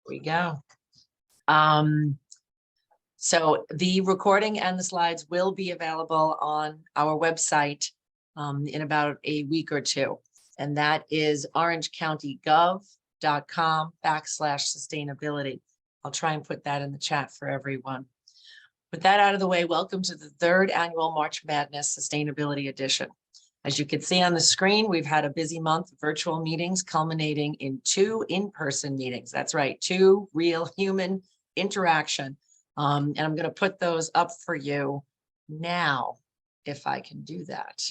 we go. So the recording and the slides will be available on our website in about a week or two. And that is orangecountygov.com/sustainability. I'll try and put that in the chat for everyone. With that out of the way, welcome to the third annual March Madness Sustainability Edition. As you can see on the screen, we've had a busy month of virtual meetings culminating in 2 in-person meetings. That's right, 2 real human interaction. And I'm going to put those up for you now, if I can do that.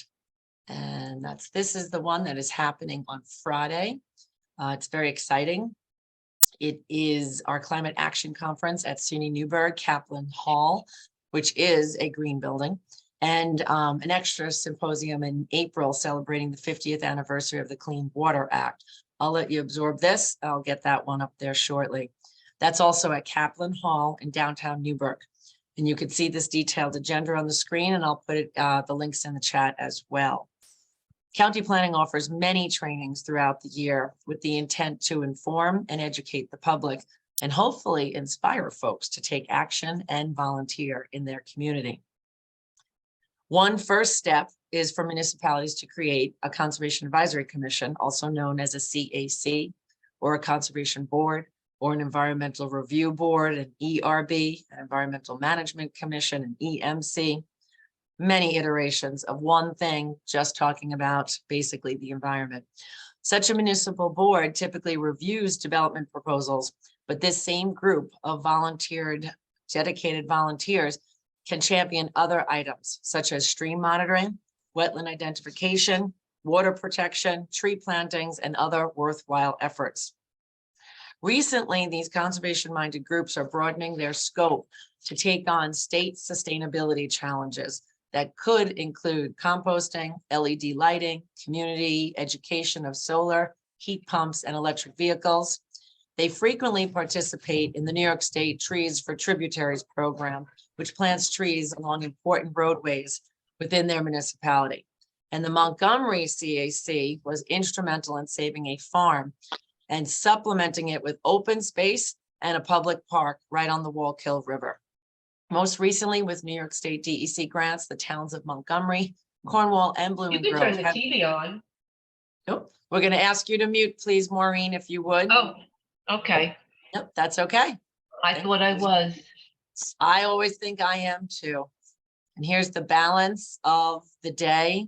And this is the one that is happening on Friday. It's very exciting. It is our Climate Action Conference at SUNY Newburgh, Kaplan Hall, which is a green building, and an extra symposium in April celebrating the 50th anniversary of the Clean Water Act. I'll let you absorb this. I'll get that one up there shortly. That's also at Kaplan Hall in downtown Newburgh. And you can see this detailed agenda on the screen, and I'll put the links in the chat as well. County planning offers many trainings throughout the year with the intent to inform and educate the public and hopefully inspire folks to take action and volunteer in their community. One first step is for municipalities to create a Conservation Advisory Commission, also known as a CAC, or a Conservation Board, or an Environmental Review Board, an ERB, an Environmental Management Commission, an EMC. Many iterations of one thing, just talking about basically the environment. Such a municipal board typically reviews development proposals, but this same group of dedicated volunteers can champion other items such as stream monitoring, wetland identification, water protection, tree plantings, and other worthwhile efforts. Recently, these conservation-minded groups are broadening their scope to take on state sustainability challenges that could include composting, LED lighting, community education of solar, heat pumps, and electric vehicles. They frequently participate in the New York State Trees for Tributaries program, which plants trees along important roadways within their municipality. And the Montgomery CAC was instrumental in saving a farm and supplementing it with open space and a public park right on the Wallkill River. Most recently, with New York State DEC grants, the towns of Montgomery, Cornwall, and Blooming Grove. You can turn the TV on. Nope. We're going to ask you to mute, please, Maureen, if you would. Oh, okay. Yep, that's okay. I thought I was. I always think I am too. And here's the balance of the day.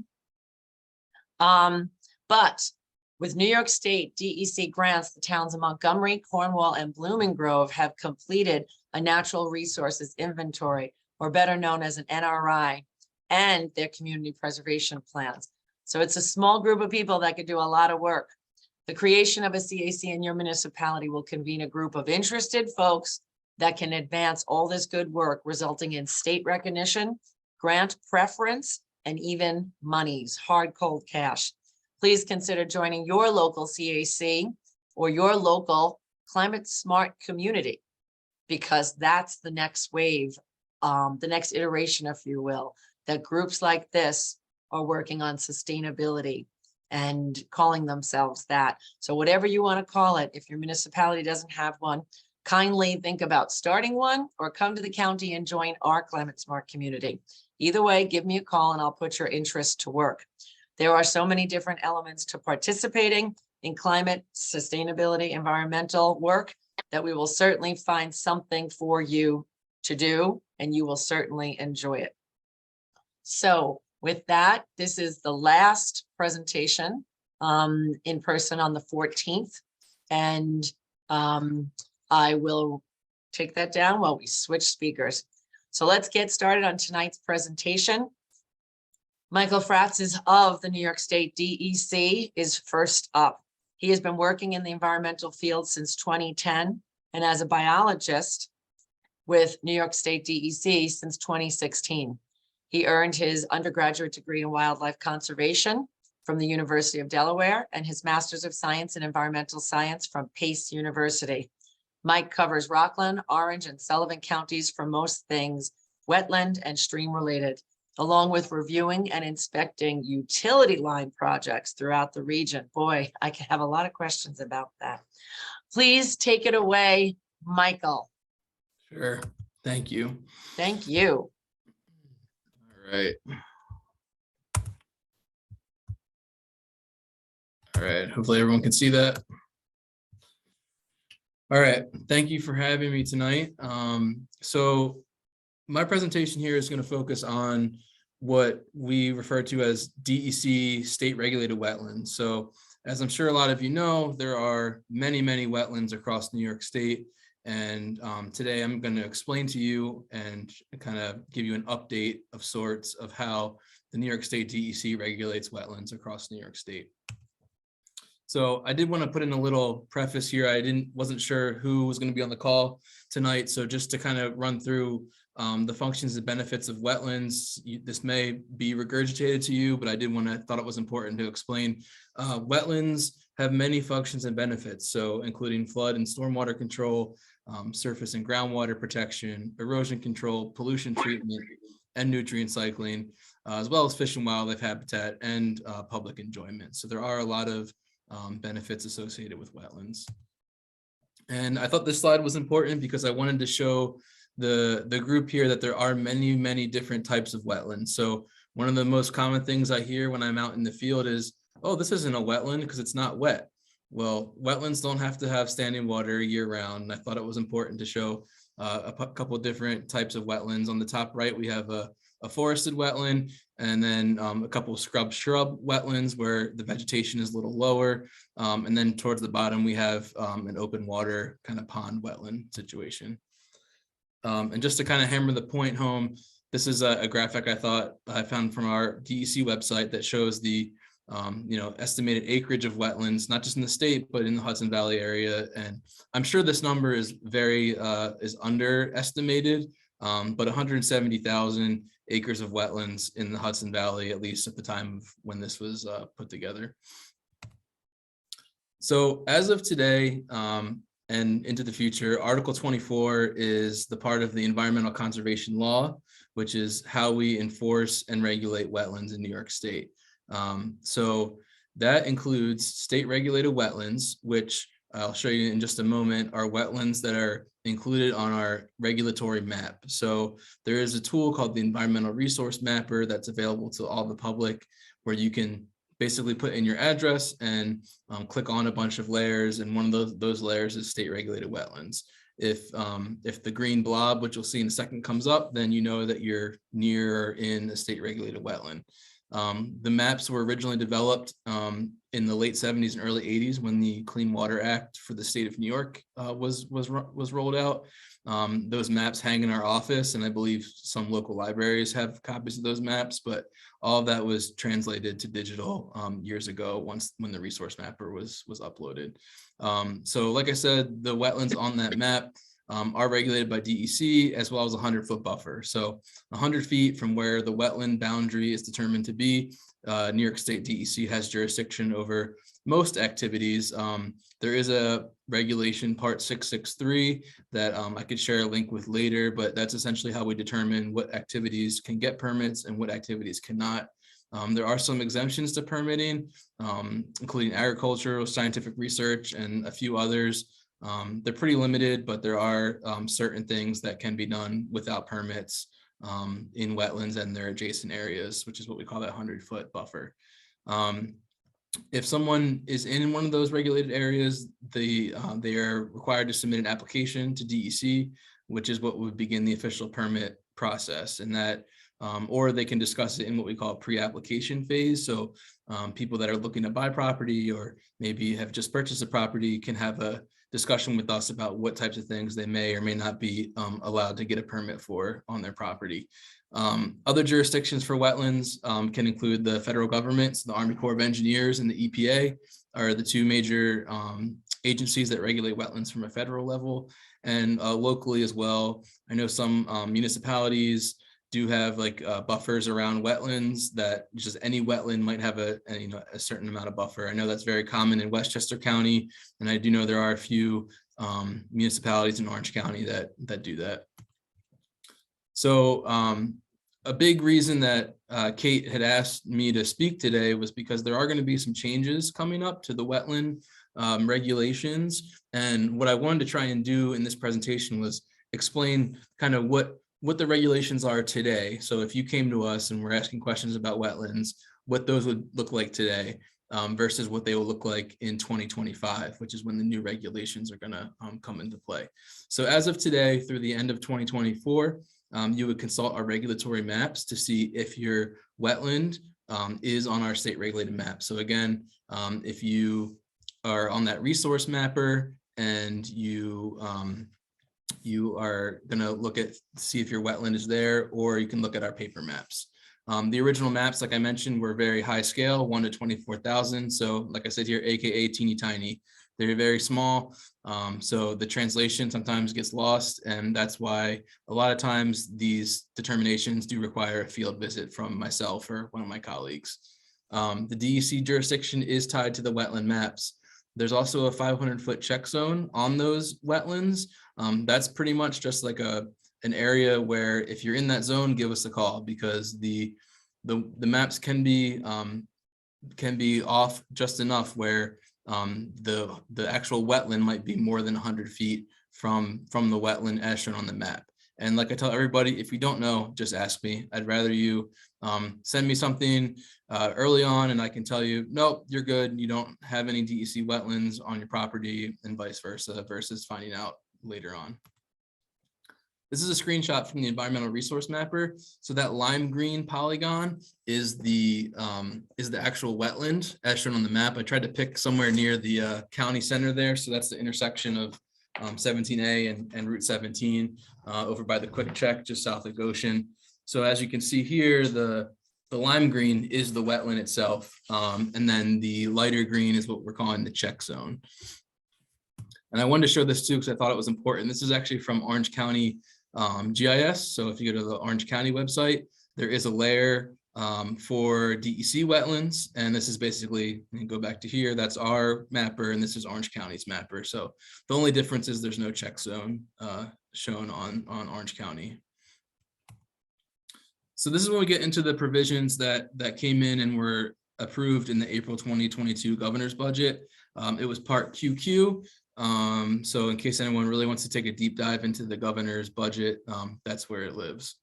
But with New York State DEC grants, the towns of Montgomery, Cornwall, and Blooming Grove have completed a natural resources inventory, or better known as an NRI, and their community preservation plans. So it's a small group of people that could do a lot of work. The creation of a CAC in your municipality will convene a group of interested folks that can advance all this good work, resulting in state recognition, grant preference, and even monies, hard, cold cash. Please consider joining your local CAC or your local climate smart community, because that's the next wave, the next iteration, if you will, that groups like this are working on sustainability and calling themselves that. So whatever you want to call it, if your municipality doesn't have one, kindly think about starting one or come to the county and join our climate smart community. Either way, give me a call and I'll put your interest to work. There are so many different elements to participating in climate, sustainability, environmental work that we will certainly find something for you to do, and you will certainly enjoy it. So with that, this is the last presentation in person on the 14th, and I will take that down while we switch speakers. So let's get started on tonight's presentation. Michael Fratzes of the New York State DEC is first up. He has been working in the environmental field since 2010 and as a biologist with New York State DEC since 2016. He earned his undergraduate degree in wildlife conservation from the University of Delaware and his Master's of Science in Environmental Science from Pace University. Mike covers Rockland, Orange, and Sullivan counties for most things wetland and stream related, along with reviewing and inspecting utility line projects throughout the region. Boy, I can have a lot of questions about that. Please take it away, Michael. Sure. Thank you. Thank you. All right. All right. Hopefully everyone can see that. All right. Thank you for having me tonight. So my presentation here is going to focus on what we refer to as DEC, state regulated wetlands. So as I'm sure a lot of you know, there are many, many wetlands across New York State. And today I'm going to explain to you and kind of give you an update of sorts of how the New York State DEC regulates wetlands across New York State. So I did want to put in a little preface here. I wasn't sure who was going to be on the call tonight. So just to kind of run through the functions and benefits of wetlands. This may be regurgitated to you, but I thought it was important to explain. Wetlands have many functions and benefits, so including flood and stormwater control, surface and groundwater protection, erosion control, pollution treatment, and nutrient cycling, as well as fish and wildlife habitat and public enjoyment. So there are a lot of benefits associated with wetlands. And I thought this slide was important because I wanted to show the group here that there are many, many different types of wetlands. So one of the most common things I hear when I'm out in the field is, oh, this isn't a wetland because it's not wet. Well, wetlands don't have to have standing water year round. And I thought it was important to show a couple of different types of wetlands. On the top right, we have a forested wetland, and then a couple of shrub wetlands where the vegetation is a little lower. And then towards the bottom, we have an open water kind of pond wetland situation. And just to kind of hammer the point home, this is a graphic I found from our DEC website that shows the estimated acreage of wetlands, not just in the state, but in the Hudson Valley area. And I'm sure this number is is underestimated, but 170,000 acres of wetlands in the Hudson Valley, at least at the time of when this was put together. So as of today, and into the future, Article 24 is the part of the environmental conservation law, which is how we enforce and regulate wetlands in New York State. So that includes state regulated wetlands, which I'll show you in just a moment, are wetlands that are included on our regulatory map. So there is a tool called the Environmental Resource Mapper that's available to all the public, where you can basically put in your address and click on a bunch of layers, and one of those layers is state regulated wetlands. If the green blob, which you'll see in a second, comes up, then you know that you're near or in a state regulated wetland. The maps were originally developed in the late 70s and early 80s when the Clean Water Act for the state of New York was rolled out. Those maps hang in our office, and I believe some local libraries have copies of those maps, but all of that was translated to digital years ago when the resource mapper was uploaded. So like I said, the wetlands on that map are regulated by DEC, as well as a 100-foot buffer. So 100 feet from where the wetland boundary is determined to be, New York State DEC has jurisdiction over most activities. There is a regulation, part 663, that I could share a link with later, but that's essentially how we determine what activities can get permits and what activities cannot. There are some exemptions to permitting, including agricultural, scientific research, and a few others. They're pretty limited, but there are certain things that can be done without permits in wetlands and their adjacent areas, which is what we call that 100-foot buffer. If someone is in one of those regulated areas, they are required to submit an application to DEC, which is what would begin the official permit process. And that, or they can discuss it in what we call pre-application phase. So people that are looking to buy property or maybe have just purchased a property can have a discussion with us about what types of things they may or may not be allowed to get a permit for on their property. Other jurisdictions for wetlands can include the federal government, so the Army Corps of Engineers and the EPA are the two major agencies that regulate wetlands from a federal level, and locally as well. I know some municipalities do have like buffers around wetlands, that just any wetland might have a certain amount of buffer. I know that's very common in Westchester County, and I do know there are a few municipalities in Orange County that do that. So a big reason that Kate had asked me to speak today was because there are going to be some changes coming up to the wetland regulations. And what I wanted to try and do in this presentation was explain kind of what the regulations are today. So if you came to us and we're asking questions about wetlands, what those would look like today versus what they will look like in 2025, which is when the new regulations are going to come into play. So as of today, through the end of 2024, you would consult our regulatory maps to see if your wetland is on our state regulated map. So again, if you are on that resource mapper and you are going to look at see if your wetland is there, or you can look at our paper maps. The original maps, like I mentioned, were very high scale, 1 to 24,000. So like I said here, AKA teeny tiny. They're very small. So the translation sometimes gets lost. And that's why a lot of times these determinations do require a field visit from myself or one of my colleagues. The DEC jurisdiction is tied to the wetland maps. There's also a 500-foot check zone on those wetlands. That's pretty much just like an area where if you're in that zone, give us a call, because the maps can be off just enough where the actual wetland might be more than 100 feet from the wetland as shown on the map. And like I tell everybody, if you don't know, just ask me. I'd rather you send me something early on and I can tell you, nope, you're good. You don't have any DEC wetlands on your property, and vice versa, versus finding out later on. This is a screenshot from the environmental resource mapper. So that lime green polygon is the actual wetland as shown on the map. I tried to pick somewhere near the county center there. So that's the intersection of 17A and Route 17 over by the Quick Check just south of Goshen. So as you can see here, the lime green is the wetland itself. And then the lighter green is what we're calling the check zone. And I wanted to show this too, because I thought it was important. This is actually from Orange County GIS. So if you go to the Orange County website, there is a layer for DEC wetlands. And this is basically, you can go back to here, that's our mapper, and this is Orange County's mapper. So the only difference is there's no check zone shown on Orange County. So this is when we get into the provisions that came in and were approved in the April 2022 governor's budget. It was part QQ. So in case anyone really wants to take a deep dive into the governor's budget, that's where it lives.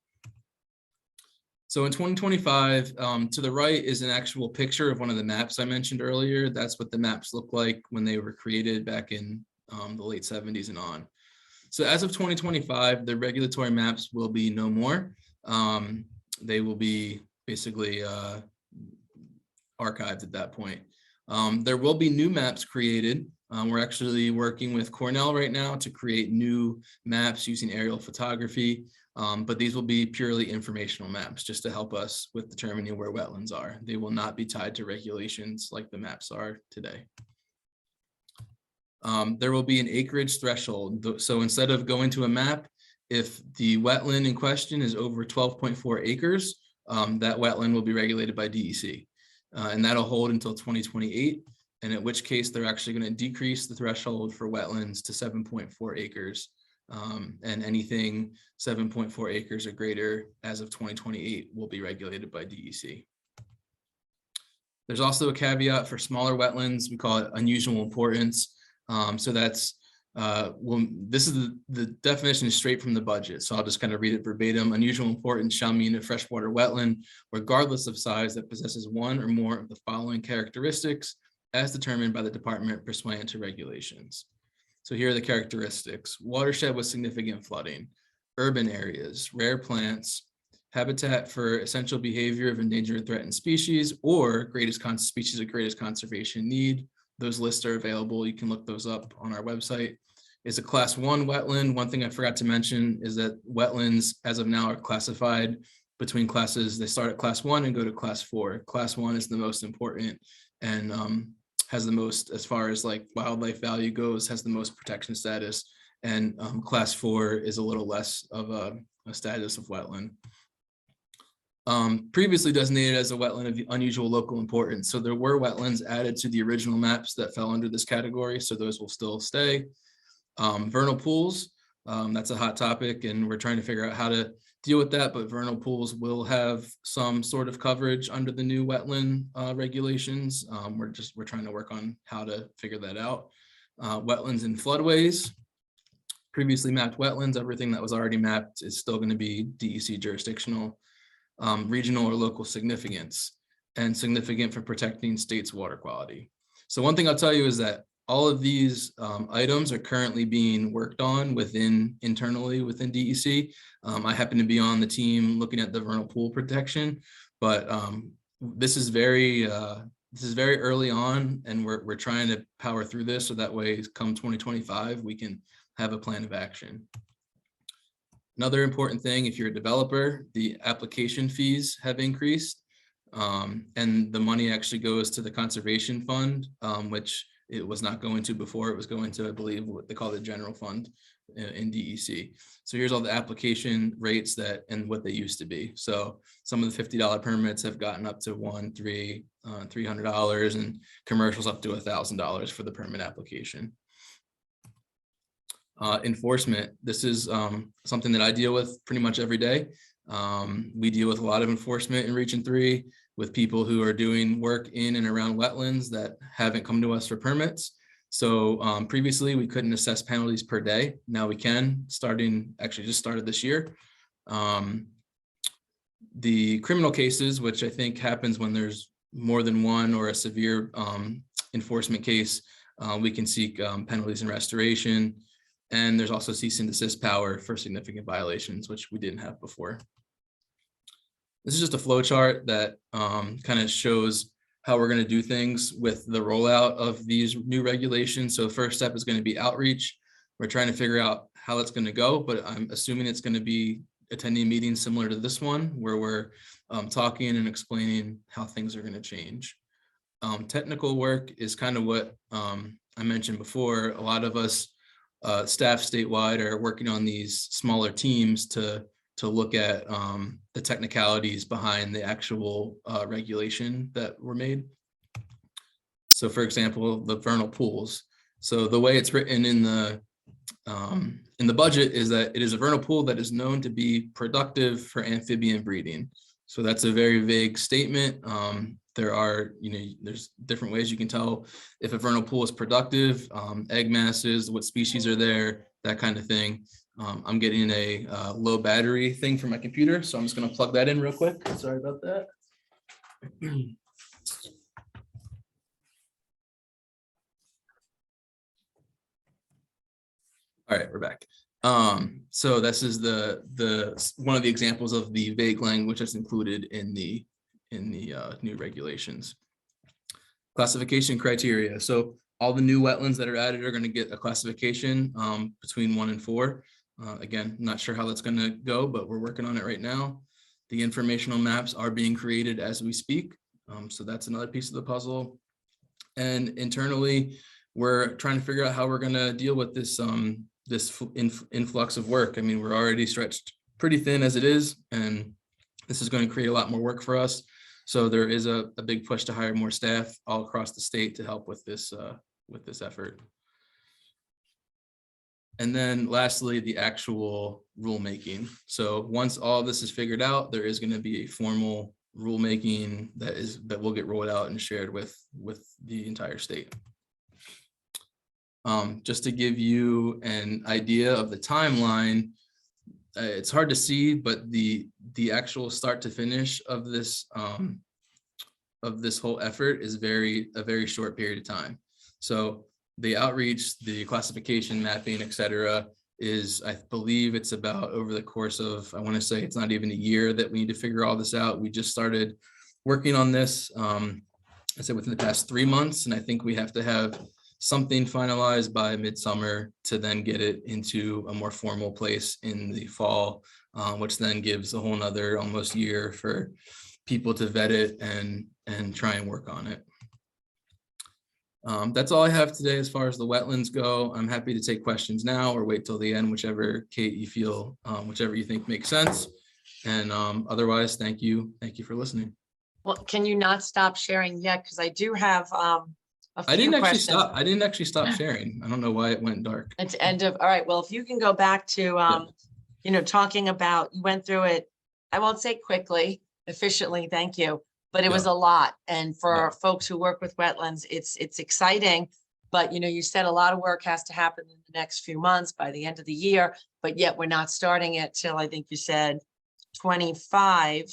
So in 2025, to the right is an actual picture of one of the maps I mentioned earlier. That's what the maps look like when they were created back in the late 70s and on. So as of 2025, the regulatory maps will be no more. They will be basically archived at that point. There will be new maps created. We're actually working with Cornell right now to create new maps using aerial photography, but these will be purely informational maps just to help us with determining where wetlands are. They will not be tied to regulations like the maps are today. There will be an acreage threshold. So instead of going to a map, if the wetland in question is over 12.4 acres, that wetland will be regulated by DEC. And that'll hold until 2028. And at which case they're actually going to decrease the threshold for wetlands to 7.4 acres. And anything 7.4 acres or greater as of 2028 will be regulated by DEC. There's also a caveat for smaller wetlands. We call it unusual importance. So that's, this is the definition is straight from the budget. So I'll just kind of read it verbatim. Unusual importance shall mean a freshwater wetland, regardless of size, that possesses one or more of the following characteristics as determined by the department pursuant to regulations. So here are the characteristics: watershed with significant flooding, urban areas, rare plants, habitat for essential behavior of endangered and threatened species, or species of greatest conservation need. Those lists are available. You can look those up on our website. Is a class 1 wetland. One thing I forgot to mention is that wetlands as of now are classified between classes. They start at class 1 and go to class 4. Class 1 is the most important and has the most, as far as like wildlife value goes, has the most protection status. And class 4 is a little less of a status of wetland. Previously designated as a wetland of unusual local importance. So there were wetlands added to the original maps that fell under this category. So those will still stay. Vernal pools. That's a hot topic, and we're trying to figure out how to deal with that, but vernal pools will have some sort of coverage under the new wetland regulations. We're trying to work on how to figure that out. Wetlands and floodways, previously mapped wetlands, everything that was already mapped is still going to be DEC jurisdictional, regional or local significance, and significant for protecting state's water quality. So one thing I'll tell you is that all of these items are currently being worked on internally within DEC. I happen to be on the team looking at the vernal pool protection, but this is very early on, and we're trying to power through this so that way come 2025 we can have a plan of action. Another important thing, if you're a developer, the application fees have increased, and the money actually goes to the conservation fund, which it was not going to before. It was going to, I believe, what they call the general fund in DEC. So here's all the application rates and what they used to be. So some of the $50 permits have gotten up to $300, and commercials up to $1,000 for the permit application. Enforcement. This is something that I deal with pretty much every day. We deal with a lot of enforcement in Region 3 with people who are doing work in and around wetlands that haven't come to us for permits. So previously we couldn't assess penalties per day. Now we can, just started this year. The criminal cases, which I think happens when there's more than one or a severe enforcement case, we can seek penalties and restoration. And there's also cease and desist power for significant violations, which we didn't have before. This is just a flow chart that kind of shows how we're going to do things with the rollout of these new regulations. So the first step is going to be outreach. We're trying to figure out how it's going to go, but I'm assuming it's going to be attending meetings similar to this one, where we're talking and explaining how things are going to change. Technical work is kind of what I mentioned before. A lot of us staff statewide are working on these smaller teams to look at the technicalities behind the actual regulation that were made. So for example, the vernal pools. So the way it's written in the budget is that it is a vernal pool that is known to be productive for amphibian breeding. So that's a very vague statement. There's different ways you can tell if a vernal pool is productive, egg masses, what species are there, that kind of thing. I'm getting a low battery thing for my computer, so I'm just going to plug that in real quick. Sorry about that. All right, we're back. So this is one of the examples of the vague language that's included in the new regulations. Classification criteria. So all the new wetlands that are added are going to get a classification between 1 and 4. Again, not sure how that's going to go, but we're working on it right now. The informational maps are being created as we speak. So that's another piece of the puzzle. And internally, we're trying to figure out how we're going to deal with this influx of work. I mean, we're already stretched pretty thin as it is, and this is going to create a lot more work for us. So there is a big push to hire more staff all across the state to help with this effort. And then lastly, the actual rulemaking. So once all of this is figured out, there is going to be a formal rulemaking that will get rolled out and shared with the entire state. Just to give you an idea of the timeline, it's hard to see, but the actual start to finish of this whole effort is a very short period of time. So the outreach, the classification, mapping, etc., is, I believe it's about over the course of, I want to say it's not even a year that we need to figure all this out. We just started working on this, I said within the past 3 months, and I think we have to have something finalized by midsummer to then get it into a more formal place in the fall, which then gives a whole nother almost year for people to vet it and try and work on it. That's all I have today as far as the wetlands go. I'm happy to take questions now or wait till the end, whichever, Kate, you feel, whichever you think makes sense. And otherwise, thank you. Thank you for listening. Well, can you not stop sharing yet? Because I do have a I didn't few actually questions. stop. I didn't actually stop sharing. I don't know why it went dark. It's end of, all right, well, if you can go back to, you know, talking about, you went through it, I won't say quickly, efficiently, thank you, but it was Yeah. a lot. And for Yeah. folks who work with wetlands, it's exciting. But, you know, you said a lot of work has to happen in the next few months by the end of the year, but yet we're not starting it till, I think you said 25.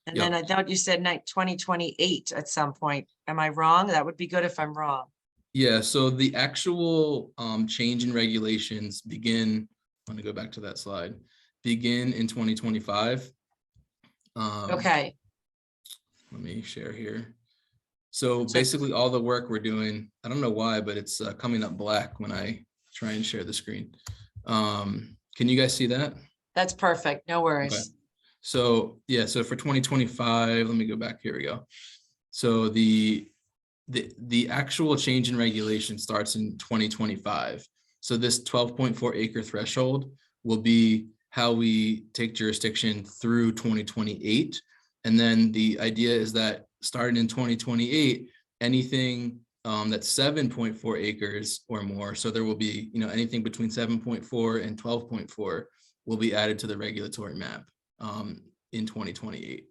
And then Yep. I thought you said 2028 at some point. Am I wrong? That would be good if I'm wrong. Yeah, so the actual change in regulations begin, I'm gonna go back to that slide, begin in 2025. Okay, Let me share here. So So- basically all the work we're doing, I don't know why, but it's coming up black when I try and share the screen. Can you guys see that? that's perfect. No Okay. worries. So yeah, so for 2025, let me go back, here we go. So the actual change in regulation starts in 2025. So this 12.4 acre threshold will be how we take jurisdiction through 2028. And then the idea is that starting in 2028, anything that's 7.4 acres or more, so there will be, you know, anything between 7.4 and 12.4 will be added to the regulatory map in 2028.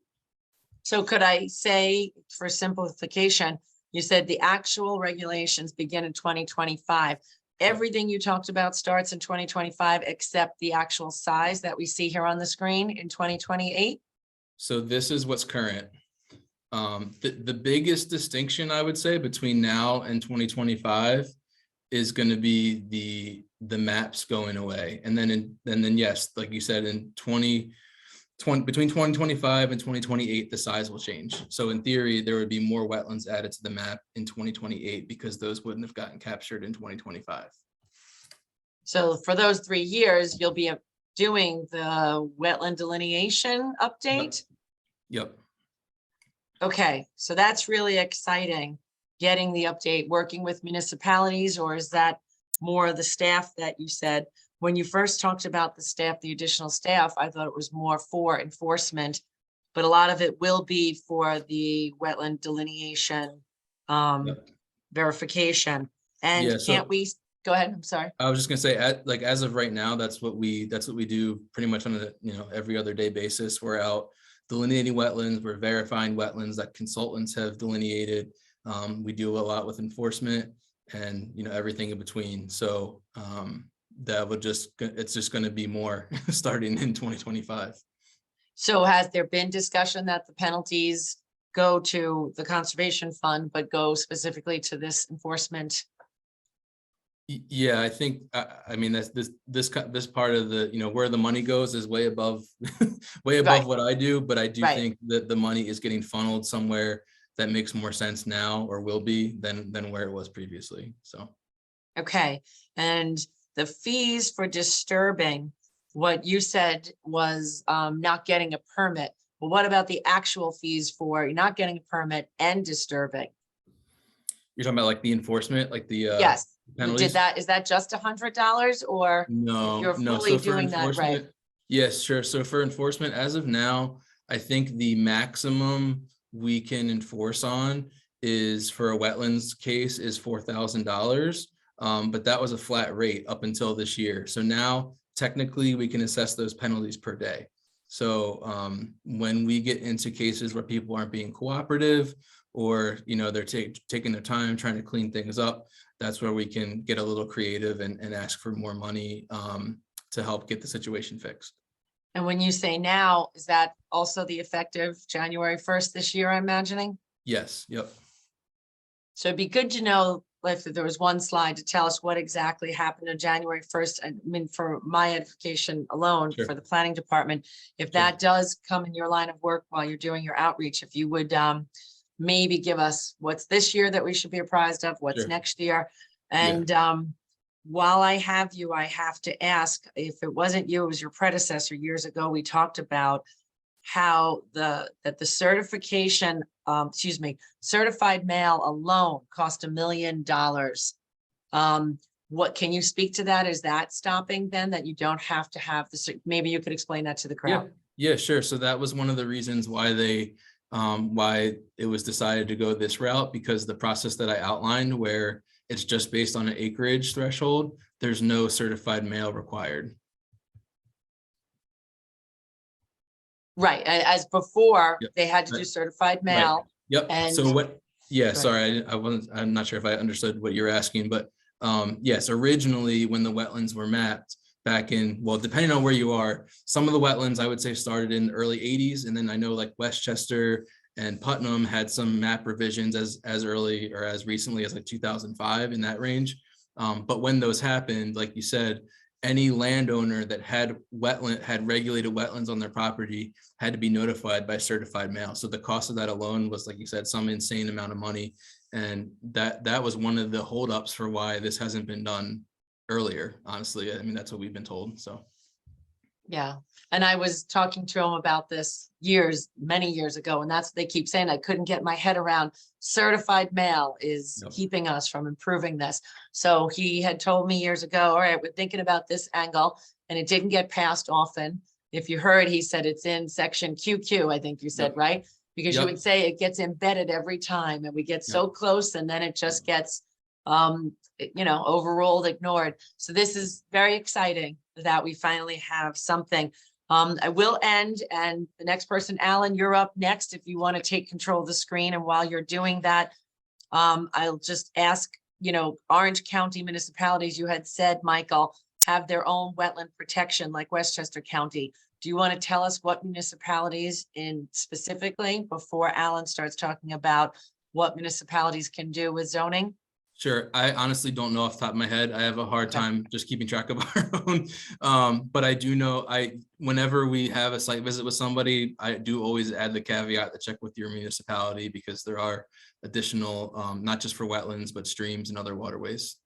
So could I say, for simplification, you said the actual regulations begin in 2025. Everything you talked about starts in 2025, except the actual size that we see here on the screen in 2028? So this is what's current. The biggest distinction I would say between now and 2025 is going to be the maps going away. And then yes, like you said, in between 2025 and 2028, the size will change. So in theory, there would be more wetlands added to the map in 2028 because those wouldn't have gotten captured in 2025. So for those 3 years, you'll be doing the wetland delineation update? Yep. Okay, so that's really exciting, getting the update, working with municipalities, or is that more of the staff that you said? When you first talked about the staff, the additional staff, I thought it was more for enforcement, but a lot of it will be for the wetland delineation Yep. verification. And Yeah, so can't we, go ahead, I'm sorry. I was just gonna say, as of right now, that's what we do pretty much on a, you know, every other day basis. We're out delineating wetlands, we're verifying wetlands that consultants have delineated. We do a lot with enforcement and, you know, everything in between. So that would it's just going to be more starting in 2025. So has there been discussion that the penalties go to the conservation fund, but go specifically to this enforcement? Yeah, I think, I mean, that's this part of the, you know, where the money goes is way above, way above Right. what I do, but I do Right. think that the money is getting funneled somewhere that makes more sense now, or will be, than where it was previously. So. Okay, and the fees for disturbing, what you said was not getting a permit. Well, what about the actual fees for not getting a permit and disturbing? You're talking about like the enforcement, like the Yes, penalties? is that just $100, or if No, you're no. fully So for doing that, right? enforcement, yes, sure. So for enforcement, as of now, I think the maximum we can enforce on is, for a wetlands case, is $4,000. But that was a flat rate up until this year. So now technically we can assess those penalties per day. So when we get into cases where people aren't being cooperative, or, you know, they're taking their time trying to clean things up, that's where we can get a little creative and ask for more money to help get the situation fixed. And when you say now, is that also the effective January 1st this year, I'm imagining? Yes, yep. So it'd be good to know if there was one slide to tell us what exactly happened on January 1st. I mean, for my edification alone, Sure. for the planning department, if Sure. that does come in your line of work while you're doing your outreach, if you would maybe give us what's this year that we should be apprised of, what's Sure. next year. And while I have you, I have to ask, if it wasn't you, it was your predecessor years ago, we talked about how the certification, certified mail alone cost $1 million. What can you speak to that? Is that stopping then, that you don't have to have maybe you could explain that to the crowd? Yeah, sure. So that was one of the reasons why they why it was decided to go this route, because the process that I outlined, where it's just based on an acreage threshold, there's no certified mail required. Right, as before, Yep. they had to do certified mail. Yep. And So what, yeah, Go sorry, I'm not sure if I understood what you're asking, but yes, originally when the wetlands were mapped back in, well, depending on where you are, some of the wetlands I would say started in the early 80s. And then I know like Westchester and Putnam had some map revisions as early or as recently as like 2005, in that range. But when those happened, like you said, any landowner that had regulated wetlands on their property had to be notified by certified mail. So the cost of that alone was, like you said, some insane amount of money. And that was one of the holdups for why this hasn't been done earlier. Honestly, I mean, that's what we've been told. So yeah, and I was talking to him about this many years ago, and that's what they keep saying. I couldn't get my head around certified mail is Yep. keeping us from improving this. So he had told me years ago, all right, we're thinking about this angle, and it didn't get passed often. If you heard, he said it's in section QQ, I think you said, Yep. right? Because you Yep. would say it gets embedded every time, and we get so close, and then it just gets overruled, ignored. So this is very exciting that we finally have something. I will end, and the next person, Alan, you're up next if you want to take control of the screen. And while you're doing that, I'll just ask, Orange County municipalities, you had said, Michael, have their own wetland protection like Westchester County. Do you want to tell us what municipalities in specifically before Alan starts talking about what municipalities can do with zoning? Sure. I honestly don't know off the top of my head. I have a hard Okay. time just keeping track of our own. But I do know whenever we have a site visit with somebody, I do always add the caveat to check with your municipality, because there are additional, not just for wetlands, but streams and other waterways.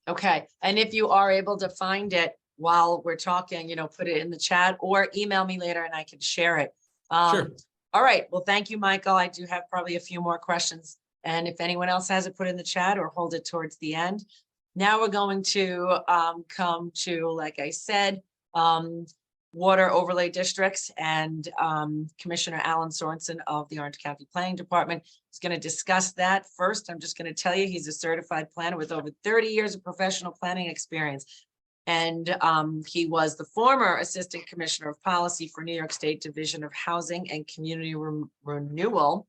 Okay, and if you are able to find it while we're talking, put it in the chat or email me later and I can share it. Sure. All right, well, thank you, Michael. I do have probably a few more questions. And if anyone else has it, put it in the chat or hold it towards the end. Now we're going to come to, like I said, water overlay districts, and Commissioner Alan Sorensen of the Orange County Planning Department is going to discuss that. First, I'm just going to tell you he's a certified planner with over 30 years of professional planning experience. And he was the former Assistant Commissioner of Policy for New York State Division of Housing and Community Renewal,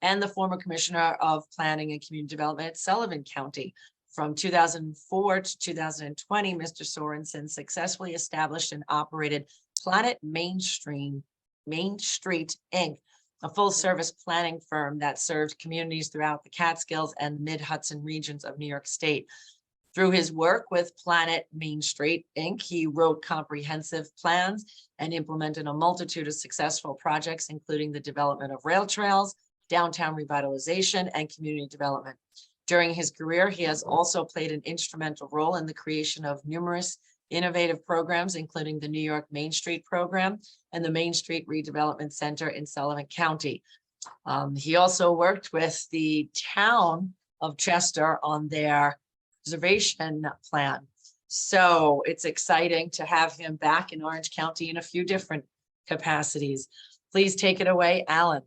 and the former Commissioner of Planning and Community Development at Sullivan County. From 2004 to 2020, Mr. Sorensen successfully established and operated Planet Main Street, Inc., a full-service planning firm that served communities throughout the Catskills and Mid-Hudson regions of New York State. Through his work with Planet Main Street, Inc., he wrote comprehensive plans and implemented a multitude of successful projects, including the development of rail trails, downtown revitalization, and community development. During his career, he has also played an instrumental role in the creation of numerous innovative programs, including the New York Main Street Program and the Main Street Redevelopment Center in Sullivan County. He also worked with the town of Chester on their preservation plan. So it's exciting to have him back in Orange County in a few different capacities. Please take it away, Alan.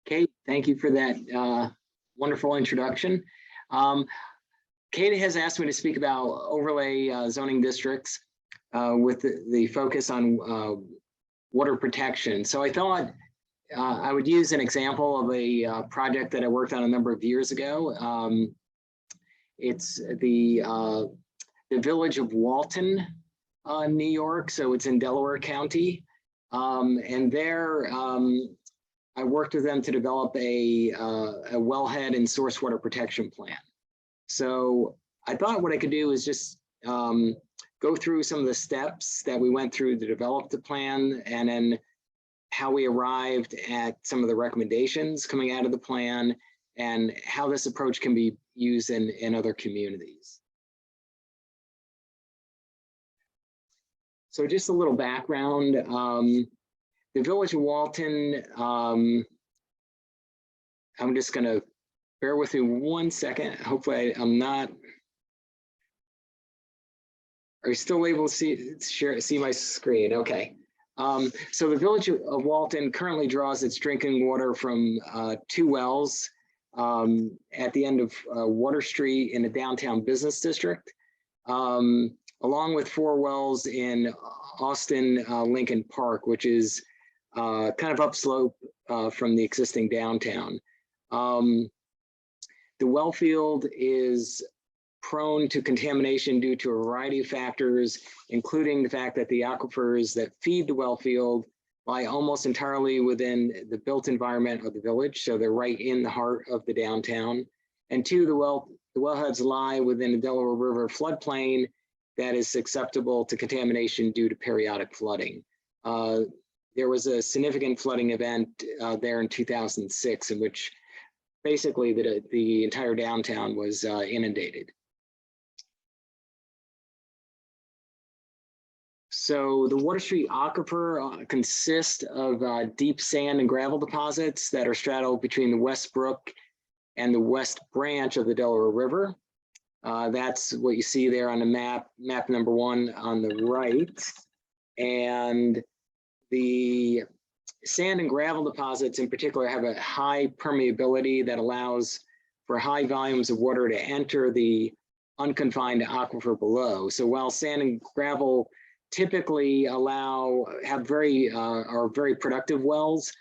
Kate, thank you for that wonderful introduction. Kate has asked me to speak about overlay zoning districts with the focus on water protection. So I thought I would use an example of a project that I worked on a number of years ago. It's the village of Walton, New York. So it's in Delaware County. And there, I worked with them to develop a wellhead and source water protection plan. So I thought what I could do is just go through some of the steps that we went through to develop the plan, and then how we arrived at some of the recommendations coming out of the plan, and how this approach can be used in other communities. So just a little background. The village of Walton, I'm just gonna bear with me 1 second. Hopefully I'm not. Are you still able to see my screen? Okay. So the village of Walton currently draws its drinking water from 2 wells at the end of Water Street in the downtown business district, along with 4 wells in Austin Lincoln Park, which is kind of upslope from the existing downtown. The well field is prone to contamination due to a variety of factors, including the fact that the aquifers that feed the well field lie almost entirely within the built environment of the village. So they're right in the heart of the downtown. And 2, the wellheads lie within the Delaware River floodplain that is susceptible to contamination due to periodic flooding. There was a significant flooding event there in 2006 in which basically the entire downtown was inundated. So the Water Street aquifer consists of deep sand and gravel deposits that are straddled between the West Brook and the West Branch of the Delaware River. That's what you see there on the map number 1 on the right. And the sand and gravel deposits in particular have a high permeability that allows for high volumes of water to enter the unconfined aquifer below. So while sand and gravel typically are very productive wells,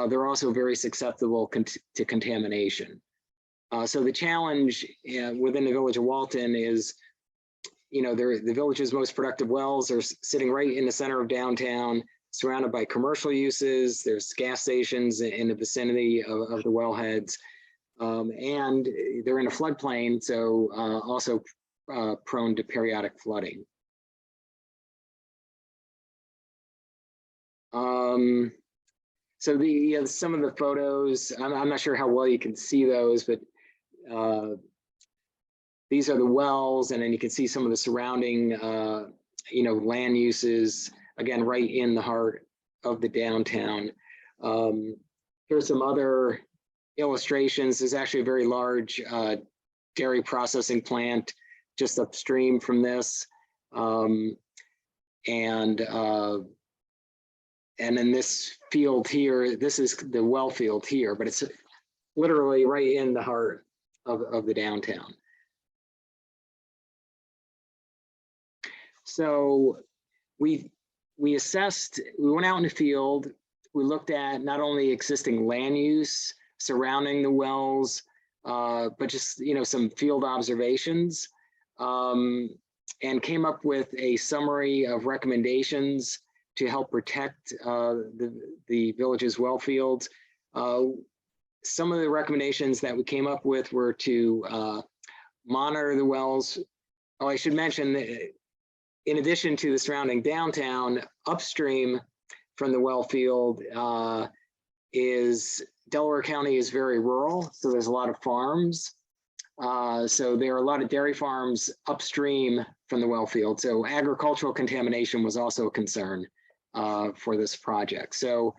they're also very susceptible to contamination. So the challenge within the village of Walton is, the village's most productive wells are sitting right in the center of downtown, surrounded by commercial uses. There's gas stations in the vicinity of the wellheads, and they're in a floodplain, so also prone to periodic flooding. So some of the photos, I'm not sure how well you can see those, but these are the wells, and then you can see some of the surrounding, land uses, again, right in the heart of the downtown. Here's some other illustrations. There's actually a very large dairy processing plant just upstream from this. And then this field here, this is the well field here, but it's literally right in the heart of the downtown. So we went out in the field, we looked at not only existing land use surrounding the wells, but just, some field observations, and came up with a summary of recommendations to help protect the village's well fields. Some of the recommendations that we came up with were to monitor the wells. Oh, I should mention that in addition to the surrounding downtown, upstream from the well field Delaware County is very rural, so there's a lot of farms. So there are a lot of dairy farms upstream from the well field. So agricultural contamination was also a concern for this project. So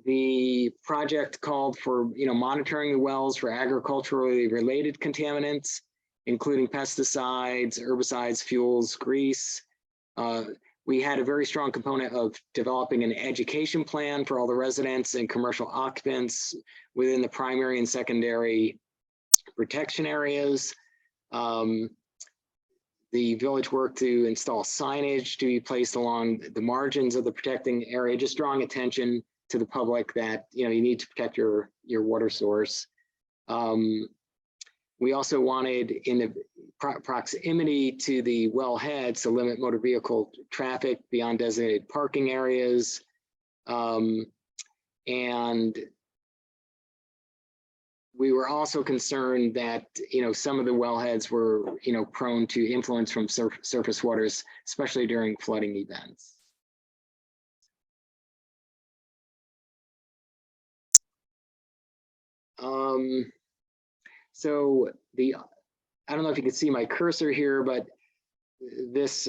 the project called for, monitoring the wells for agriculturally related contaminants, including pesticides, herbicides, fuels, grease. We had a very strong component of developing an education plan for all the residents and commercial occupants within the primary and secondary protection areas. The village worked to install signage to be placed along the margins of the protecting area, just drawing attention to the public that, you need to protect your water source. We also wanted, in the proximity to the wellheads, to limit motor vehicle traffic beyond designated parking areas. And we were also concerned that, some of the wellheads were, prone to influence from surface waters, especially during flooding events. So I don't know if you can see my cursor here, but this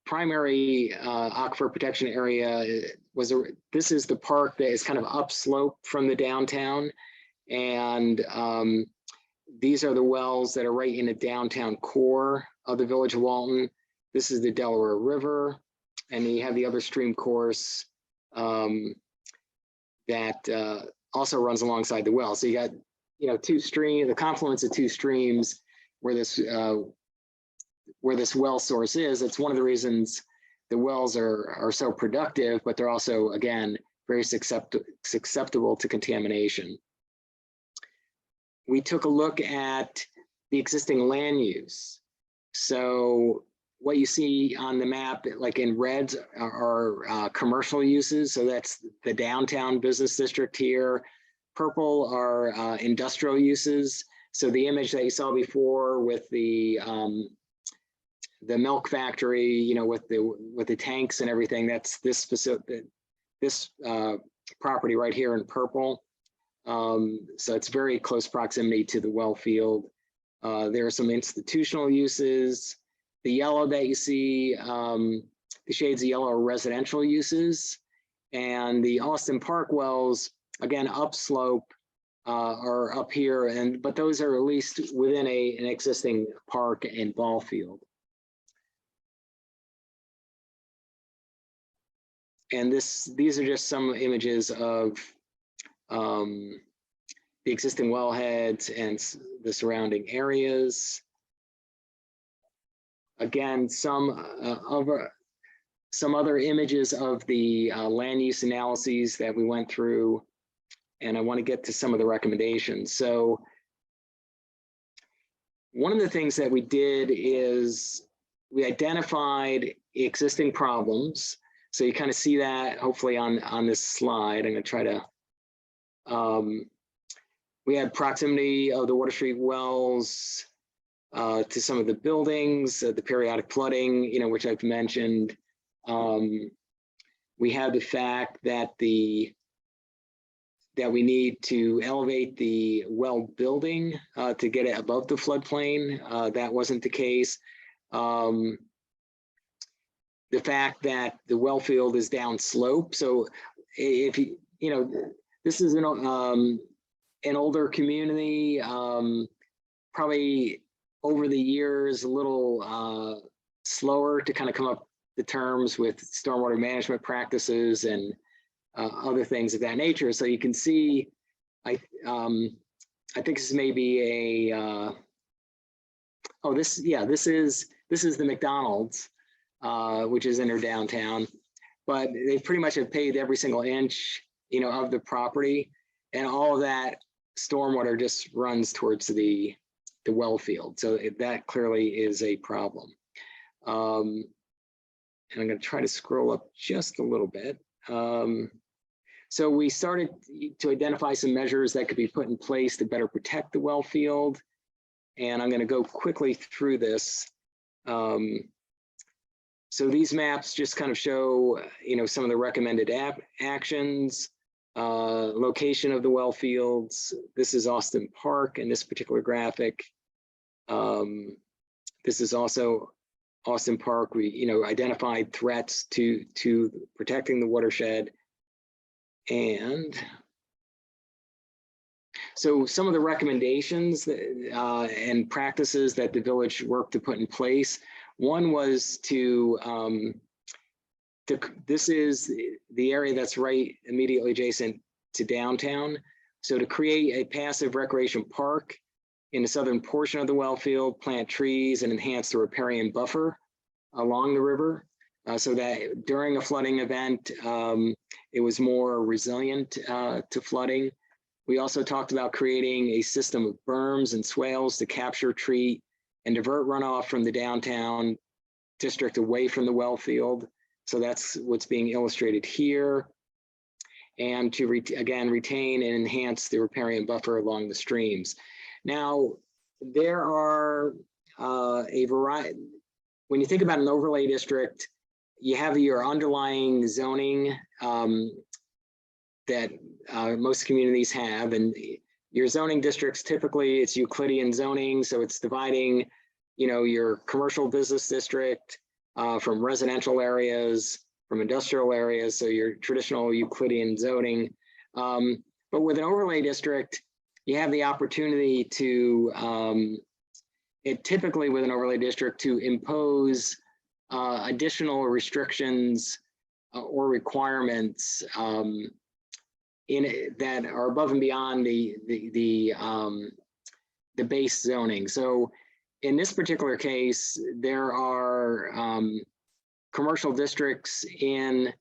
primary aquifer protection area this is the park that is kind of upslope from the downtown. And these are the wells that are right in the downtown core of the village of Walton. This is the Delaware River. and you have the other stream course that also runs alongside the well. So you got, the confluence of two streams where this well source is. It's one of the reasons the wells are so productive, but they're also, again, very susceptible to contamination. We took a look at the existing land use. So what you see on the map, like in reds, are commercial uses. So that's the downtown business district here. Purple are industrial uses. So the image that you saw before with the milk factory, with the tanks and everything, that's this specific property right here in purple. So it's very close proximity to the well field. There are some institutional uses. The yellow that you see, the shades of yellow are residential uses. And the Austin Park wells, again, upslope, are up here, but those are at least within an existing park and ball field. And these are just some images of the existing wellheads and the surrounding areas. Again, some other images of the land use analyses that we went through, and I want to get to some of the recommendations. So one of the things that we did is we identified existing problems. So you kind of see that hopefully on this slide. I'm going to try to, we had proximity of the Water Street wells to some of the buildings, the periodic flooding, which I've mentioned. We have the fact that that we need to elevate the well building to get it above the floodplain. That wasn't the case. The fact that the well field is downslope. So if this is an older community, probably over the years, a little slower to kind of come up to terms with stormwater management practices and other things of that nature. So you can see, I think this may be a, this is the McDonald's, which is in their downtown, but they pretty much have paid every single inch, of the property, and all of that stormwater just runs towards the well field. So that clearly is a problem. And I'm going to try to scroll up just a little bit. So we started to identify some measures that could be put in place to better protect the well field. And I'm going to go quickly through this. So these maps just kind of show, some of the recommended actions, location of the well fields. This is Austin Park in this particular graphic. This is also Austin Park. We, identified threats to protecting the watershed. And so some of the recommendations and practices that the village worked to put in place. One was this is the area that's right immediately adjacent to downtown. So to create a passive recreation park in the southern portion of the well field, plant trees and enhance the riparian buffer along the river so that during a flooding event, it was more resilient to flooding. We also talked about creating a system of berms and swales to capture, treat, and divert runoff from the downtown district away from the well field. So that's what's being illustrated here. And to, again, retain and enhance the riparian buffer along the streams. Now, there are a variety, when you think about an overlay district, you have your underlying zoning that most communities have, and your zoning districts, typically it's Euclidean zoning, so it's dividing, your commercial business district from residential areas, from industrial areas, so your traditional Euclidean zoning. But with an overlay district, you have the opportunity to, typically with an overlay district, to impose additional restrictions or requirements that are above and beyond the base zoning. So in this particular case, there are commercial districts in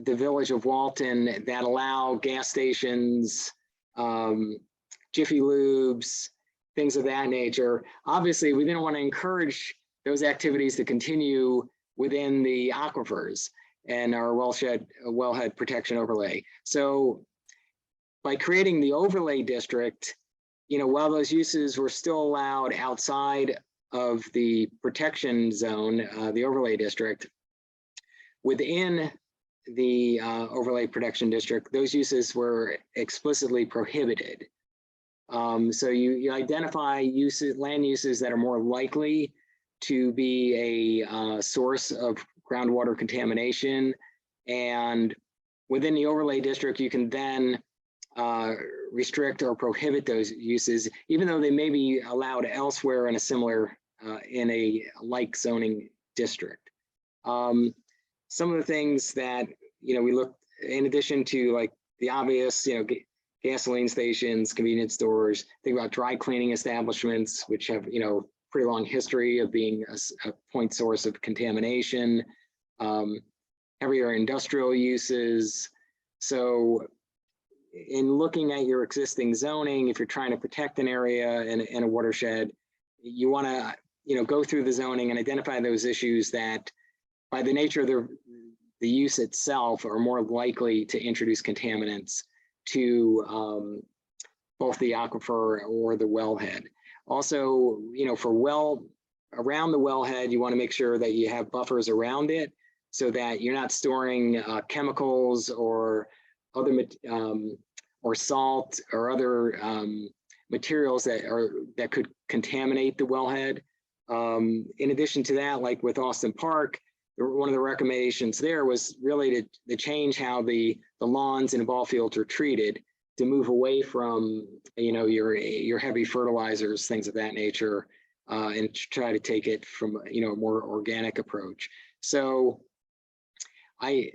the village of Walton that allow gas stations, Jiffy Lubes, things of that nature. Obviously, we didn't want to encourage those activities to continue within the aquifers and our wellhead protection overlay. So by creating the overlay district, while those uses were still allowed outside of the protection zone, the overlay district, within the overlay protection district, those uses were explicitly prohibited. So you identify land uses that are more likely to be a source of groundwater contamination, and within the overlay district, you can then restrict or prohibit those uses, even though they may be allowed elsewhere in a similar, in a like zoning district. Some of the things that, we look, in addition to like the obvious, gasoline stations, convenience stores, think about dry cleaning establishments, which have, pretty long history of being a point source of contamination, heavier industrial uses. So in looking at your existing zoning, if you're trying to protect an area in a watershed, you want to, go through the zoning and identify those issues that by the nature of the use itself are more likely to introduce contaminants to both the aquifer or the wellhead. Also, for around the wellhead, you want to make sure that you have buffers around it so that you're not storing chemicals or other or salt or other materials that could contaminate the wellhead. In addition to that, like with Austin Park, one of the recommendations there was really to change how the lawns and ball fields are treated, to move away from your heavy fertilizers, things of that nature, and try to take it from a more organic approach. So this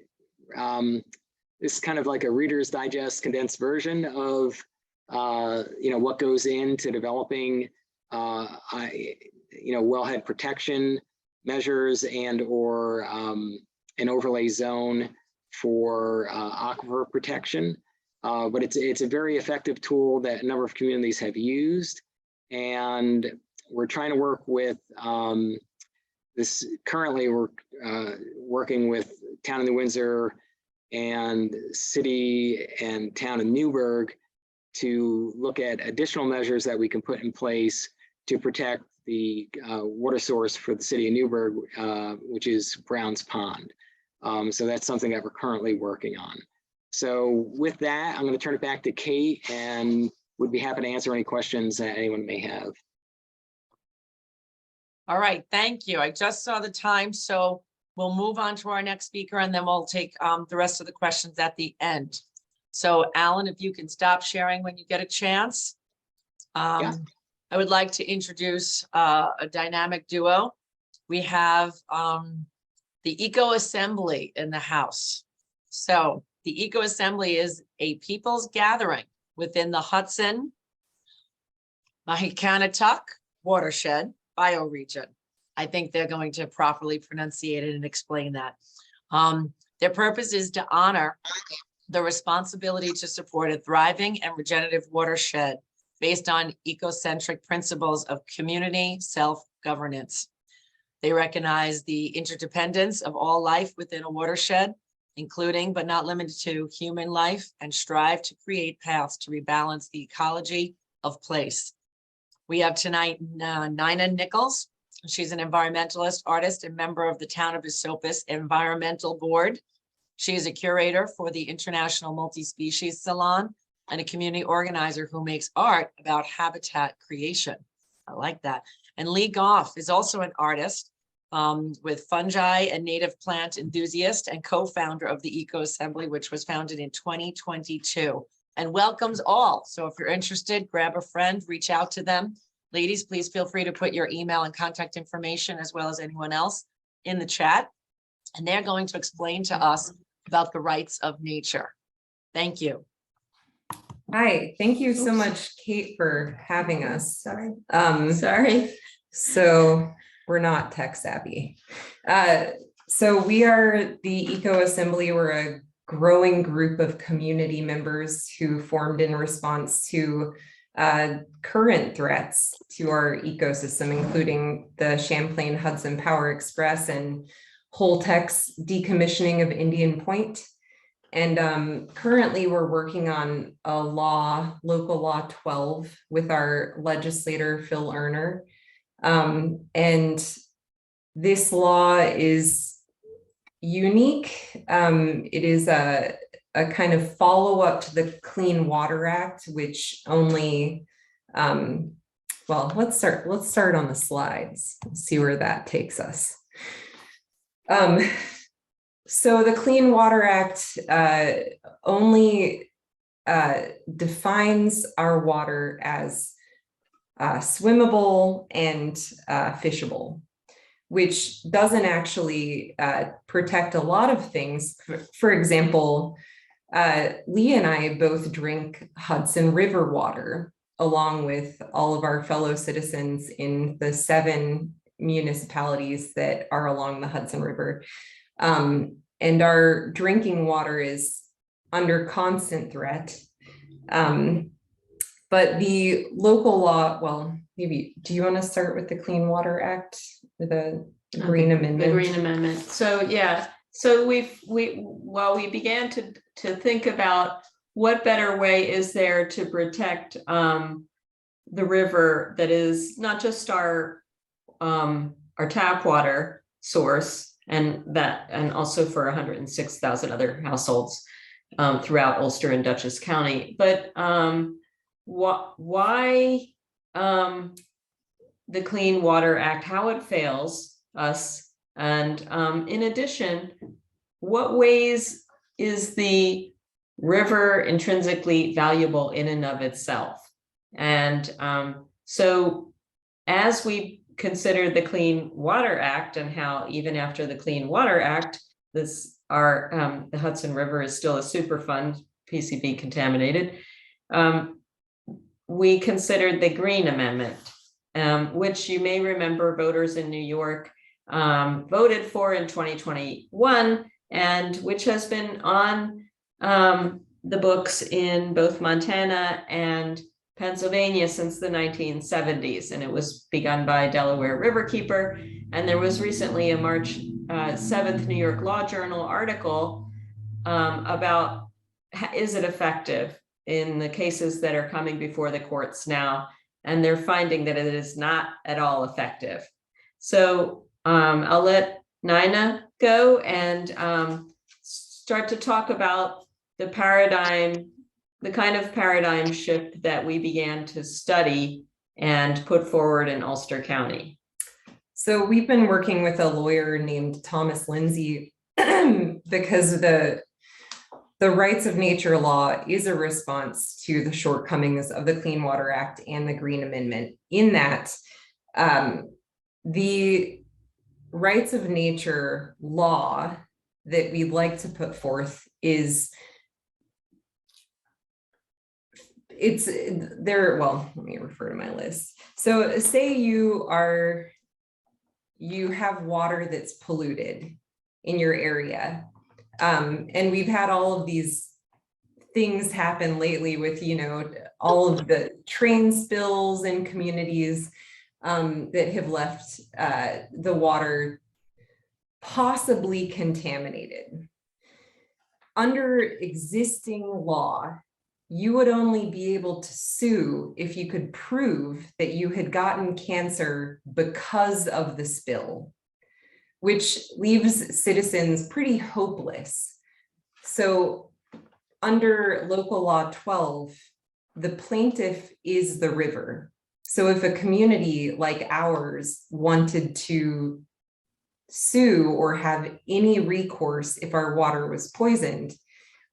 is kind of like a Reader's Digest condensed version of what goes into developing wellhead protection measures and or an overlay zone for aquifer protection. But it's a very effective tool that a number of communities have used, and we're trying to work with this. Currently, we're working with Town of New Windsor and City and Town of Newburgh to look at additional measures that we can put in place to protect the water source for the City of Newburgh, which is Browns Pond. So that's something that we're currently working on. So with that, I'm going to turn it back to Kate and would be happy to answer any questions that anyone may have. All right, thank you. I just saw the time, so we'll move on to our next speaker and then we'll take the rest of the questions at the end. So Alan, if you can stop sharing when you get a chance. Yeah. I would like to introduce a dynamic duo. We have the Eco Assembly in the house. So the Eco Assembly is a people's gathering within the Hudson Mahicanatuck watershed bioregion. I think they're going to properly pronunciate it and explain that. Their purpose is to honor the responsibility to support a thriving and regenerative watershed based on ecocentric principles of community self-governance. They recognize the interdependence of all life within a watershed, including but not limited to human life, and strive to create paths to rebalance the ecology of place. We have tonight Nina Nichols. She's an environmentalist, artist, and member of the Town of Esopus Environmental Board. She is a curator for the International Multi-Species Salon and a community organizer who makes art about habitat creation. I like that. And Lee Goff is also an artist with fungi and native plant enthusiast and co-founder of the Eco Assembly, which was founded in 2022, and welcomes all. So if you're interested, grab a friend, reach out to them. Ladies, please feel free to put your email and contact information, as well as anyone else, in the chat, and they're going to explain to us about the rights of nature. Thank you. Hi, thank you so much, Kate, for having us. Sorry. Sorry. So we're not tech savvy. So we are the Eco Assembly. We're a growing group of community members who formed in response to current threats to our ecosystem, including the Champlain Hudson Power Express and Holtec's decommissioning of Indian Point. And currently we're working on a law, local law 12, with our legislator, Phil Erner. And this law is unique. It is a kind of follow-up to the Clean Water Act, which only, well, let's start on the slides, see where that takes us. So the Clean Water Act only defines our water as swimmable and fishable, which doesn't actually protect a lot of things. For example, Lee and I both drink Hudson River water, along with all of our fellow citizens in the 7 municipalities that are along the Hudson River. And our drinking water is under constant threat. But the local law, well, maybe, do you want to start with the Clean Water Act, the Green Amendment? The Green Amendment. So yeah, so while we began to think about what better way is there to protect the river that is not just our tap water source, and also for 106,000 other households throughout Ulster and Dutchess County. But why the Clean Water Act, how it fails us, and in addition, what ways is the river intrinsically valuable in and of itself? And so as we consider the Clean Water Act and how even after the Clean Water Act, the Hudson River is still a Superfund, PCB contaminated, we considered the Green Amendment, which you may remember voters in New York voted for in 2021, and which has been on the books in both Montana and Pennsylvania since the 1970s, and it was begun by Delaware Riverkeeper. And there was recently a March 7th New York Law Journal article about is it effective in the cases that are coming before the courts now, and they're finding that it is not at all effective. So I'll let Nina go and start to talk about the paradigm, the kind of paradigm shift that we began to study and put forward in Ulster County. So we've been working with a lawyer named Thomas Lindsay because the rights of nature law is a response to the shortcomings of the Clean Water Act and the Green Amendment, in that the rights of nature law that we'd like to put forth is well, let me refer to my list. So say you have water that's polluted in your area. And we've had all of these things happen lately with, all of the train spills in communities that have left the water possibly contaminated. Under existing law, you would only be able to sue if you could prove that you had gotten cancer because of the spill, which leaves citizens pretty hopeless. So under local law 12, the plaintiff is the river. So if a community like ours wanted to sue or have any recourse if our water was poisoned,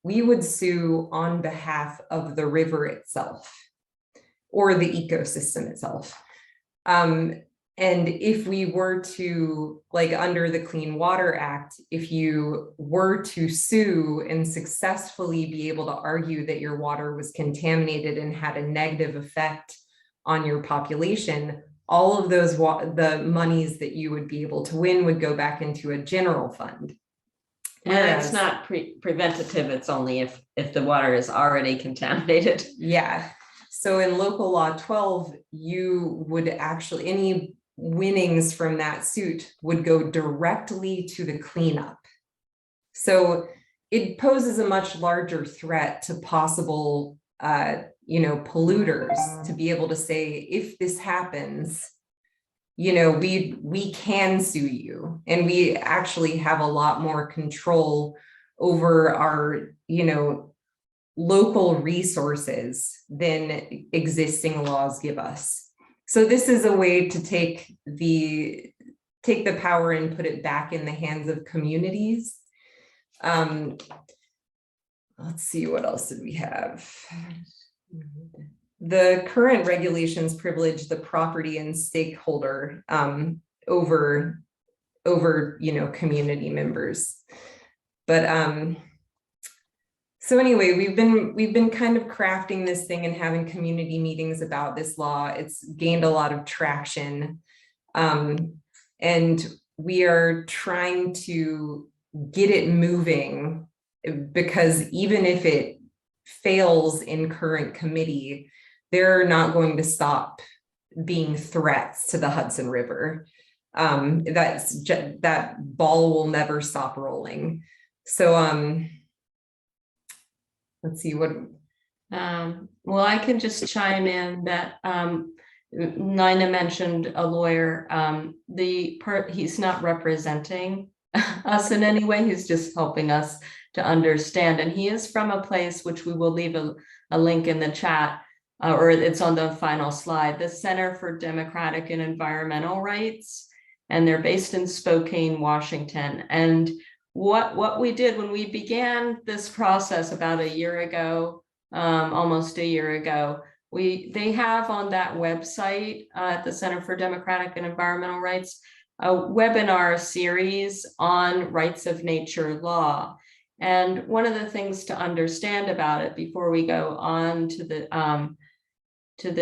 we would sue on behalf of the river itself or the ecosystem itself. And And if we were to, like under the Clean Water Act, if you were to sue and successfully be able to argue that your water was contaminated and had a negative effect on your population, all of those the monies that you would be able to win would go back into a general fund. And it's not preventative, it's only if the water is already contaminated. Yeah. So in local law 12, you would actually, any winnings from that suit would go directly to the cleanup. So it poses a much larger threat to possible, polluters to be able to say, if this happens, we can sue you, and we actually have a lot more control over our, local resources than existing laws give us. So this is a way to take the power and put it back in the hands of communities. Let's see, what else did we have? The current regulations privilege the property and stakeholder over community members. But so anyway, we've been kind of crafting this thing and having community meetings about this law. It's gained a lot of traction. And we are trying to get it moving, because even if it fails in current committee, they're not going to stop being threats to the Hudson River. That ball will never stop rolling. So let's see what. Well, I can just chime in that Nina mentioned a lawyer. He's not representing us in any way. He's just helping us to understand. And he is from a place which we will leave a link in the chat, or it's on the final slide, the Center for Democratic and Environmental Rights. And they're based in Spokane, Washington. And what we did when we began this process about a year ago, almost a year ago, they have on that website at the Center for Democratic and Environmental Rights a webinar series on rights of nature law. And one of the things to understand about it before we go on to the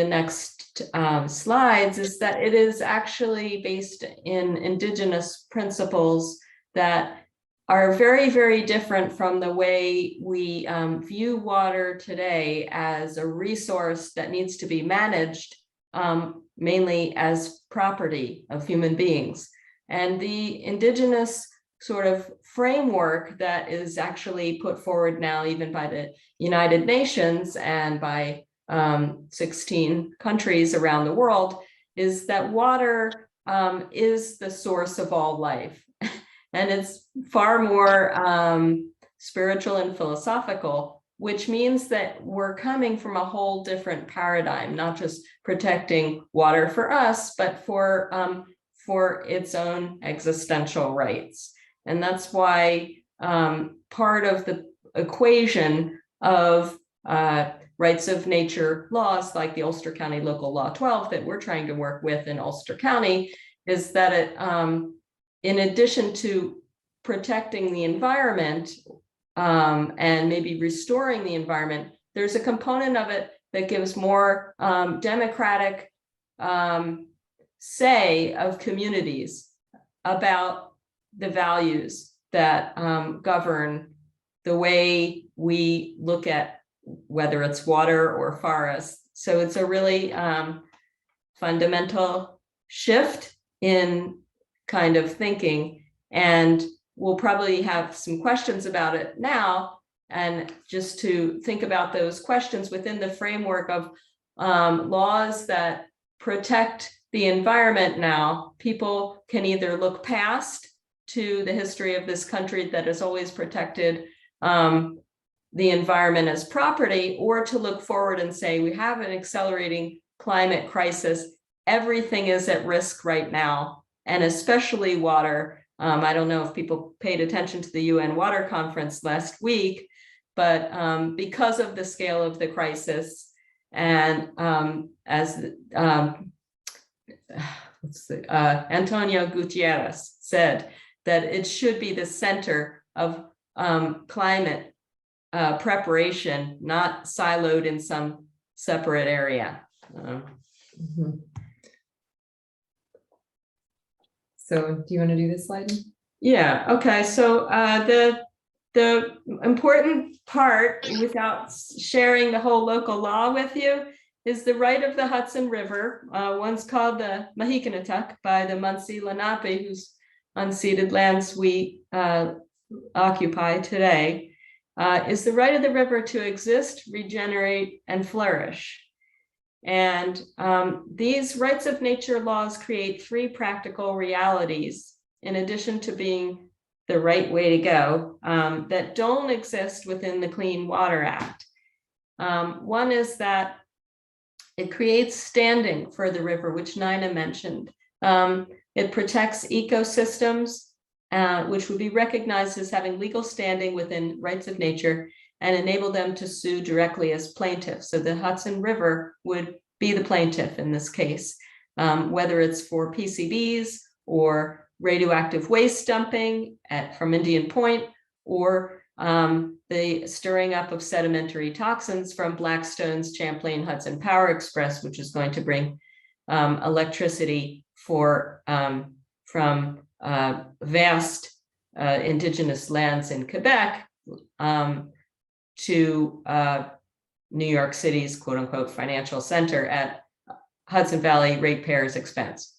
next slides is that it is actually based in indigenous principles that are very, very different from the way we view water today as a resource that needs to be managed mainly as property of human beings. And the indigenous sort of framework that is actually put forward now even by the United Nations and by 16 countries around the world is that water is the source of all life. And it's far more spiritual and philosophical, which means that we're coming from a whole different paradigm, not just protecting water for us, but for its own existential rights. And that's why part of the equation of rights of nature laws like the Ulster County Local Law 12 that we're trying to work with in Ulster County is that it, in addition to protecting the environment and maybe restoring the environment, there's a component of it that gives more democratic say of communities about the values that govern the way we look at whether it's water or forest. So it's a really fundamental shift in kind of thinking, and we'll probably have some questions about it now. And just to think about those questions within the framework of laws that protect the environment now, people can either look past to the history of this country that has always protected the environment as property, or to look forward and say, we have an accelerating climate crisis. Everything is at risk right now, and especially water. I don't know if people paid attention to the UN Water Conference last week, but because of the scale of the crisis, and as Antonio Gutierrez said that it should be the center of climate preparation, not siloed in some separate area. Mhm. So do you want to do this slide? Yeah, okay, so the important part, without sharing the whole local law with you, is the right of the Hudson River, once called the Mahikanatuk by the Munsee Lenape, whose unceded lands we occupy today, is the right of the river to exist, regenerate, and flourish. And these rights of nature laws create three practical realities, in addition to being the right way to go, that don't exist within the Clean Water Act. One is that it creates standing for the river, which Nina mentioned. It protects ecosystems, which would be recognized as having legal standing within rights of nature and enable them to sue directly as plaintiffs. So the Hudson River would be the plaintiff in this case, whether it's for PCBs or radioactive waste dumping from Indian Point, or the stirring up of sedimentary toxins from Blackstone's Champlain Hudson Power Express, which is going to bring electricity from vast indigenous lands in Quebec to New York City's quote unquote financial center at Hudson Valley ratepayers' expense.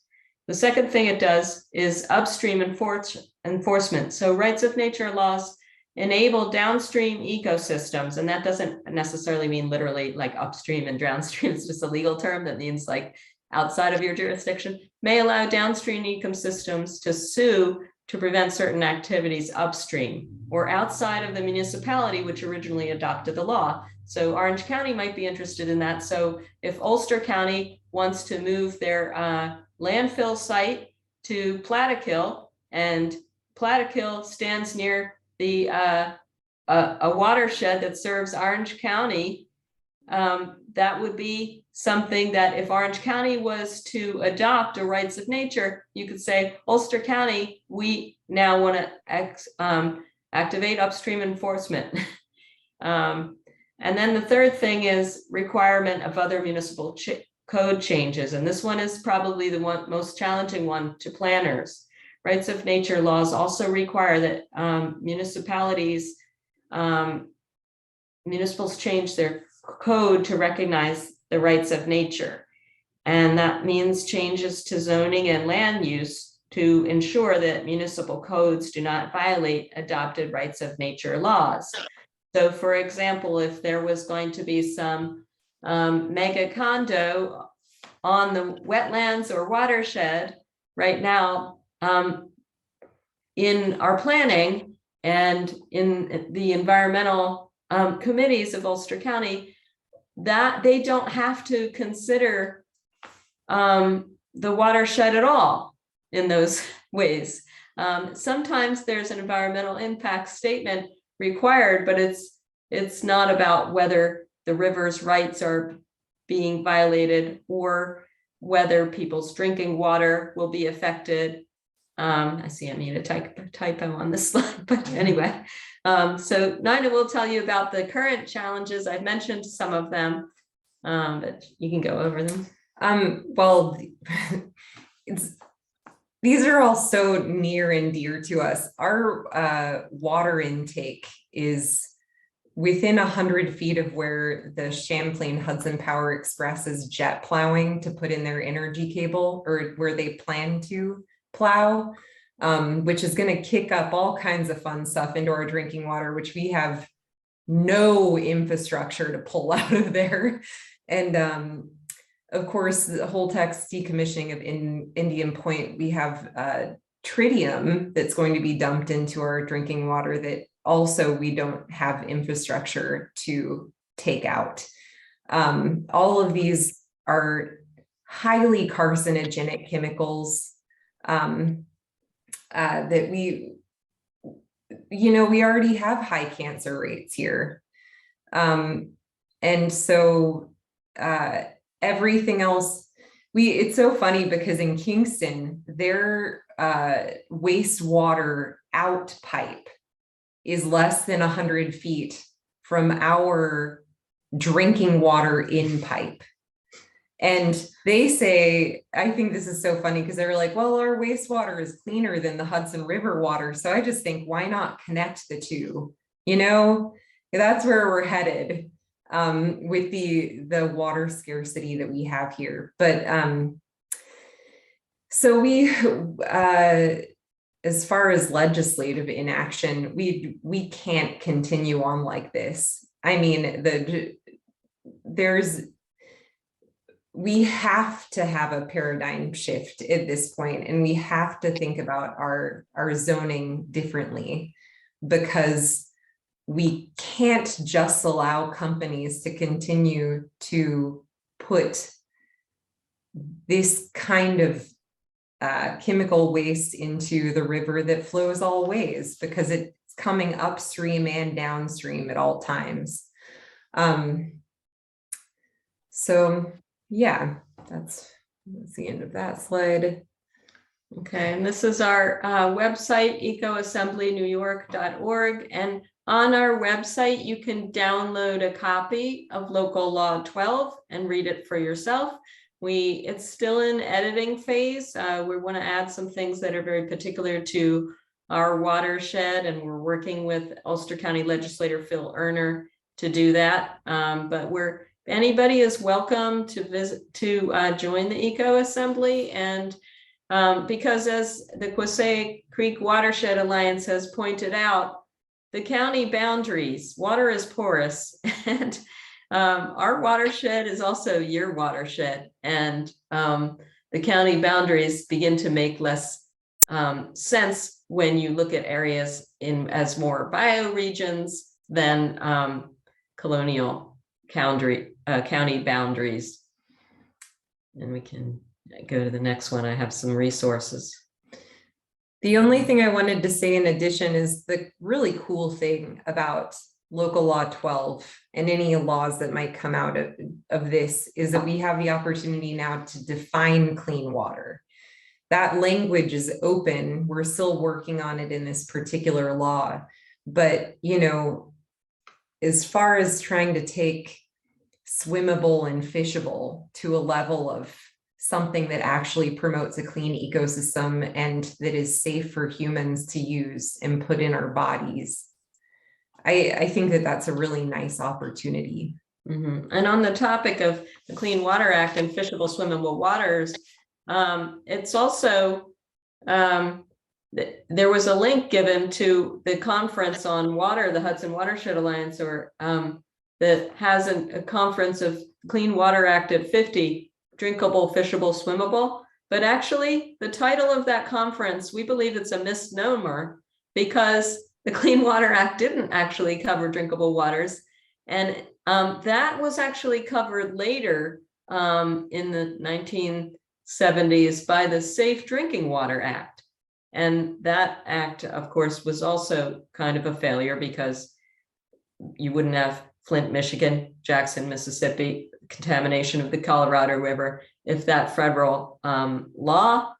The second thing it does is upstream enforcement. So rights of nature laws enable downstream ecosystems, and that doesn't necessarily mean literally like upstream and downstream. It's just a legal term that means like outside of your jurisdiction, may allow downstream ecosystems to sue to prevent certain activities upstream or outside of the municipality which originally adopted the law. So Orange County might be interested in that. So if Ulster County wants to move their landfill site to Plattekill, and Plattekill stands near the a watershed that serves Orange County, that would be something that if Orange County was to adopt a rights of nature, you could say, Ulster County, we now want to activate upstream enforcement. And then the third thing is requirement of other municipal code changes. And this one is probably the most challenging one to planners. Rights of nature laws also require that municipals change their code to recognize the rights of nature. And that means changes to zoning and land use to ensure that municipal codes do not violate adopted rights of nature laws. So for example, if there was going to be some mega condo on the wetlands or watershed right now, in our planning and in the environmental committees of Ulster County, that they don't have to consider the watershed at all in those ways. Sometimes there's an environmental impact statement required, but it's not about whether the river's rights are being violated or whether people's drinking water will be affected. I see I need a typo on this slide, but anyway. So Nina will tell you about the current challenges. I've mentioned some of them, but you can go over them. Well, these are all so near and dear to us. Our water intake is within 100 feet of where the Champlain Hudson Power Express is jet plowing to put in their energy cable, or where they plan to plow, which is going to kick up all kinds of fun stuff into our drinking water, which we have no infrastructure to pull out of there. And of course, the whole tax decommissioning of Indian Point, we have tritium that's going to be dumped into our drinking water that also we don't have infrastructure to take out. All of these are highly carcinogenic chemicals that we already have high cancer rates here. And so everything else, it's so funny because in Kingston, their wastewater out pipe is less than 100 feet from our drinking water in pipe. And they say, I think this is so funny because they were like, well, our wastewater is cleaner than the Hudson River water. So I just think, why not connect the two? You know, that's where we're headed with the water scarcity that we have here. But so we, as far as legislative inaction, we can't continue on like this. I mean, we have to have a paradigm shift at this point, and we have to think about our zoning differently, because we can't just allow companies to continue to put this kind of chemical waste into the river that flows all ways, because it's coming upstream and downstream at all times. So yeah, that's the end of that slide. Okay, and this is our website, ecoassemblynewyork.org. And on our website, you can download a copy of Local Law 12 and read it for yourself. It's still in editing phase. We want to add some things that are very particular to our watershed, and we're working with Ulster County Legislator Phil Erner to do that. But anybody is welcome to visit, to join the Eco Assembly. And because as the Quasay Creek Watershed Alliance has pointed out, the county boundaries, water is porous, and our watershed is also your watershed, and the county boundaries begin to make less sense when you look at areas as more bioregions than colonial county boundaries. And we can go to the next one. I have some resources. The only thing I wanted to say in addition is the really cool thing about Local Law 12 and any laws that might come out of this is that we have the opportunity now to define clean water. That language is open. We're still working on it in this particular law. But, you know, as far as trying to take swimmable and fishable to a level of something that actually promotes a clean ecosystem and that is safe for humans to use and put in our bodies, I think that that's a really nice opportunity. Mm-hmm. And on the topic of the Clean Water Act and fishable, swimmable waters, it's also, there was a link given to the conference on water, the Hudson Watershed Alliance, or that has a conference of Clean Water Act at 50, drinkable, fishable, swimmable. But actually, the title of that conference, we believe it's a misnomer, because the Clean Water Act didn't actually cover drinkable waters. And that was actually covered later in the 1970s by the Safe Drinking Water Act. And that act, of course, was also kind of a failure, because you wouldn't have Flint, Michigan, Jackson, Mississippi, contamination of the Colorado River if that federal law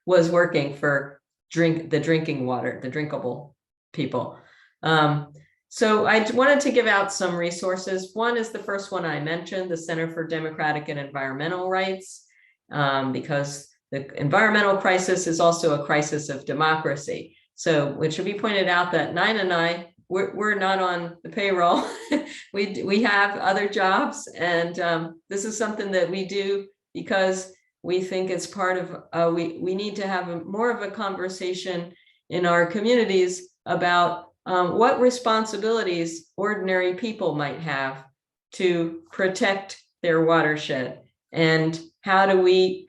was working for the drinking water, the drinkable people. So I wanted to give out some resources. One is the first one I mentioned, the Center for Democratic and Environmental Rights, because the environmental crisis is also a crisis of democracy. So it should be pointed out that Nine and I, we're not on the payroll. we have other jobs, and this is something that we do because we think it's part of, we need to have more of a conversation in our communities about what responsibilities ordinary people might have to protect their watershed, and how do we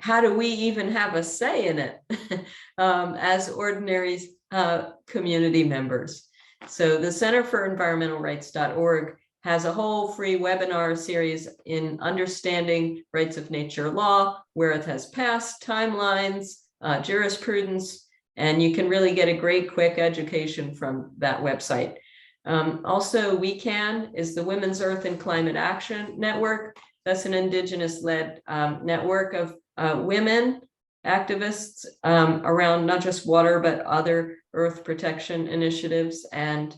even have a say in it as ordinary community members. So the Center for Environmental Rights.org has a whole free webinar series in understanding rights of nature law, where it has passed, timelines, jurisprudence, and you can really get a great quick education from that website. Also, We Can is the Women's Earth and Climate Action Network. That's an Indigenous-led network of women activists around not just water, but other earth protection initiatives. And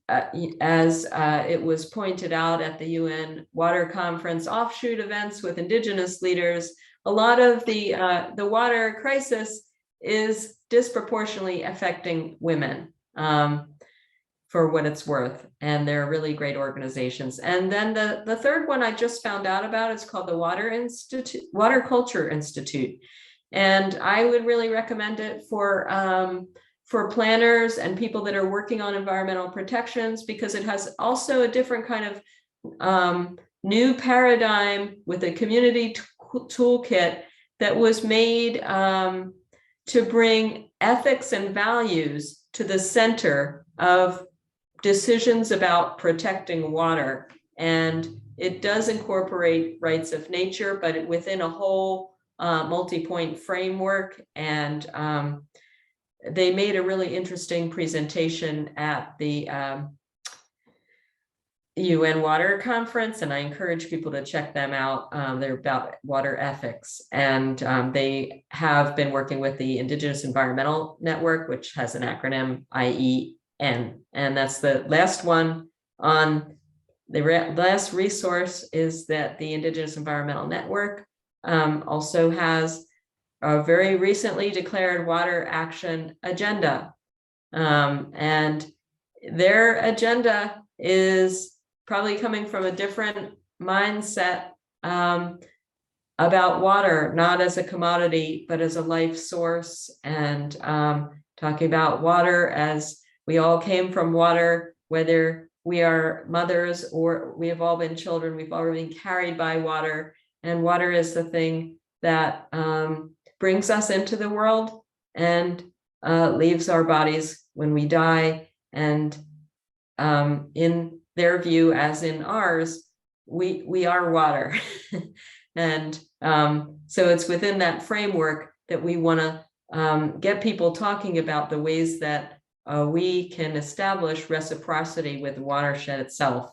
as it was pointed out at the UN Water Conference offshoot events with Indigenous leaders, a lot of the water crisis is disproportionately affecting women, for what it's worth. And they're really great organizations. And then the third one I just found out about is called the Water Culture Institute. And I would really recommend it for planners and people that are working on environmental protections, because it has also a different kind of new paradigm with a community toolkit that was made to bring ethics and values to the center of decisions about protecting water. And it does incorporate rights of nature, but within a whole multi-point framework. And they made a really interesting presentation at the UN Water Conference, and I encourage people to check them out. They're about water ethics, and they have been working with the Indigenous Environmental Network, which has an acronym IEN, and that's the last one on the last resource. Is that the Indigenous Environmental Network also has a very recently declared water action agenda, and their agenda is probably coming from a different mindset about water, not as a commodity, but as a life source, and talking about water as we all came from water, whether we are mothers or we have all been children, we've all been carried by water, and water is the thing that brings us into the world and leaves our bodies when we die. And in their view, as in ours, we are water. And so it's within that framework that we want to get people talking about the ways that we can establish reciprocity with the watershed itself.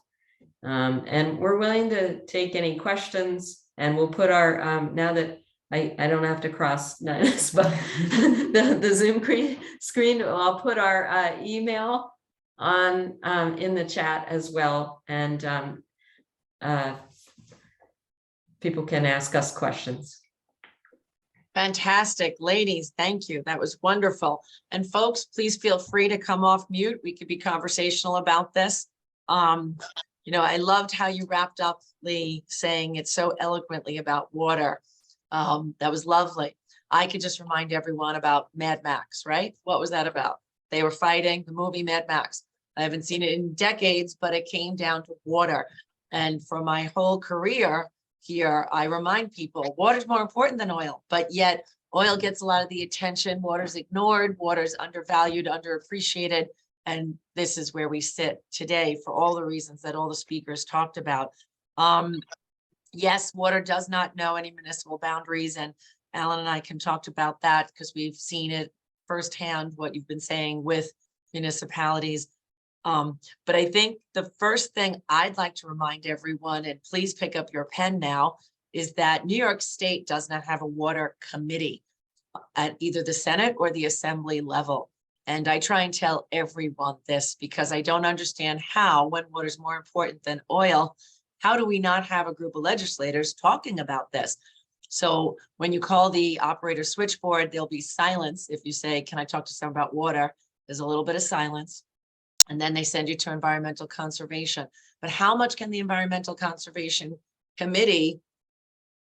And we're willing to take any questions, and we'll put our, now that I don't have to cross notice, but the Zoom screen, I'll put our email on in the chat as well, and people can ask us questions. Fantastic, ladies. Thank you. That was wonderful. And folks, please feel free to come off mute. We could be conversational about this. You know, I loved how you wrapped up, Lee, saying it so eloquently about water. That was lovely. I could just remind everyone about Mad Max, right? What was that about? They were fighting the movie Mad Max. I haven't seen it in decades, but it came down to water. And for my whole career here, I remind people water's more important than oil, but yet oil gets a lot of the attention. Water's ignored, water's undervalued, underappreciated. And this is where we sit today for all the reasons that all the speakers talked about. Yes, water does not know any municipal boundaries, and Alan and I can talk about that because we've seen it firsthand, what you've been saying with municipalities. But I think the first thing I'd like to remind everyone, and please pick up your pen now, is that New York State does not have a water committee at either the Senate or the Assembly level. And I try and tell everyone this because I don't understand how, when water is more important than oil, how do we not have a group of legislators talking about this? So when you call the operator switchboard, there'll be silence. If you say, can I talk to someone about water? There's a little bit of silence. And then they send you to environmental conservation. But how much can the Environmental Conservation Committee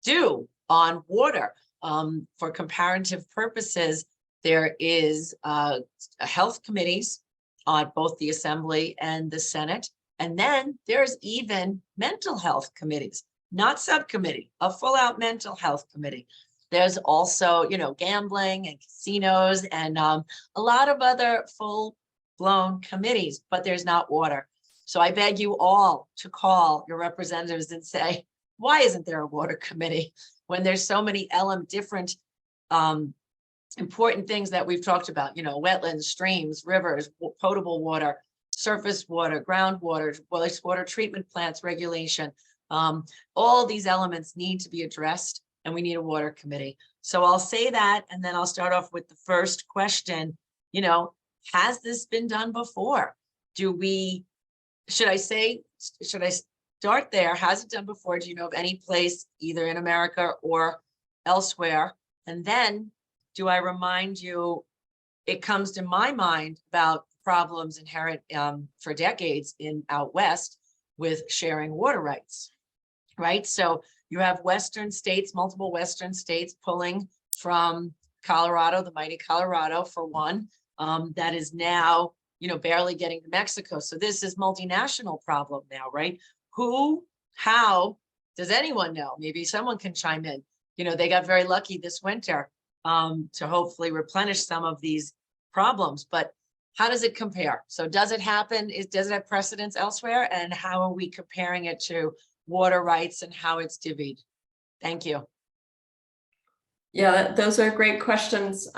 do on water? For comparative purposes, there is health committees on both the Assembly and the Senate. And then there's even mental health committees, not subcommittee, a full out mental health committee. There's also, you know, gambling and casinos and a lot of other full-blown committees, but there's not water. So I beg you all to call your representatives and say, why isn't there a water committee when there's so many different important things that we've talked about, you know, wetlands, streams, rivers, potable water, surface water, groundwater, wastewater treatment plants regulation, All these elements need to be addressed, and we need a water committee. So I'll say that, and then I'll start off with the first question. You know, has this been done before? Should I start there? Has it done before? Do you know of any place either in America or elsewhere? And then do I remind you, it comes to my mind about problems inherent for decades out west with sharing water rights, right? So you have Western states, multiple Western states pulling from Colorado, the mighty Colorado for one, that is now, barely getting to Mexico. So this is multinational problem now, right? How does anyone know? Maybe someone can chime in. They got very lucky this winter to hopefully replenish some of these problems, but how does it compare? So does it happen? Does it have precedence elsewhere? And how are we comparing it to water rights and how it's divvied? Thank you. Yeah, those are great questions.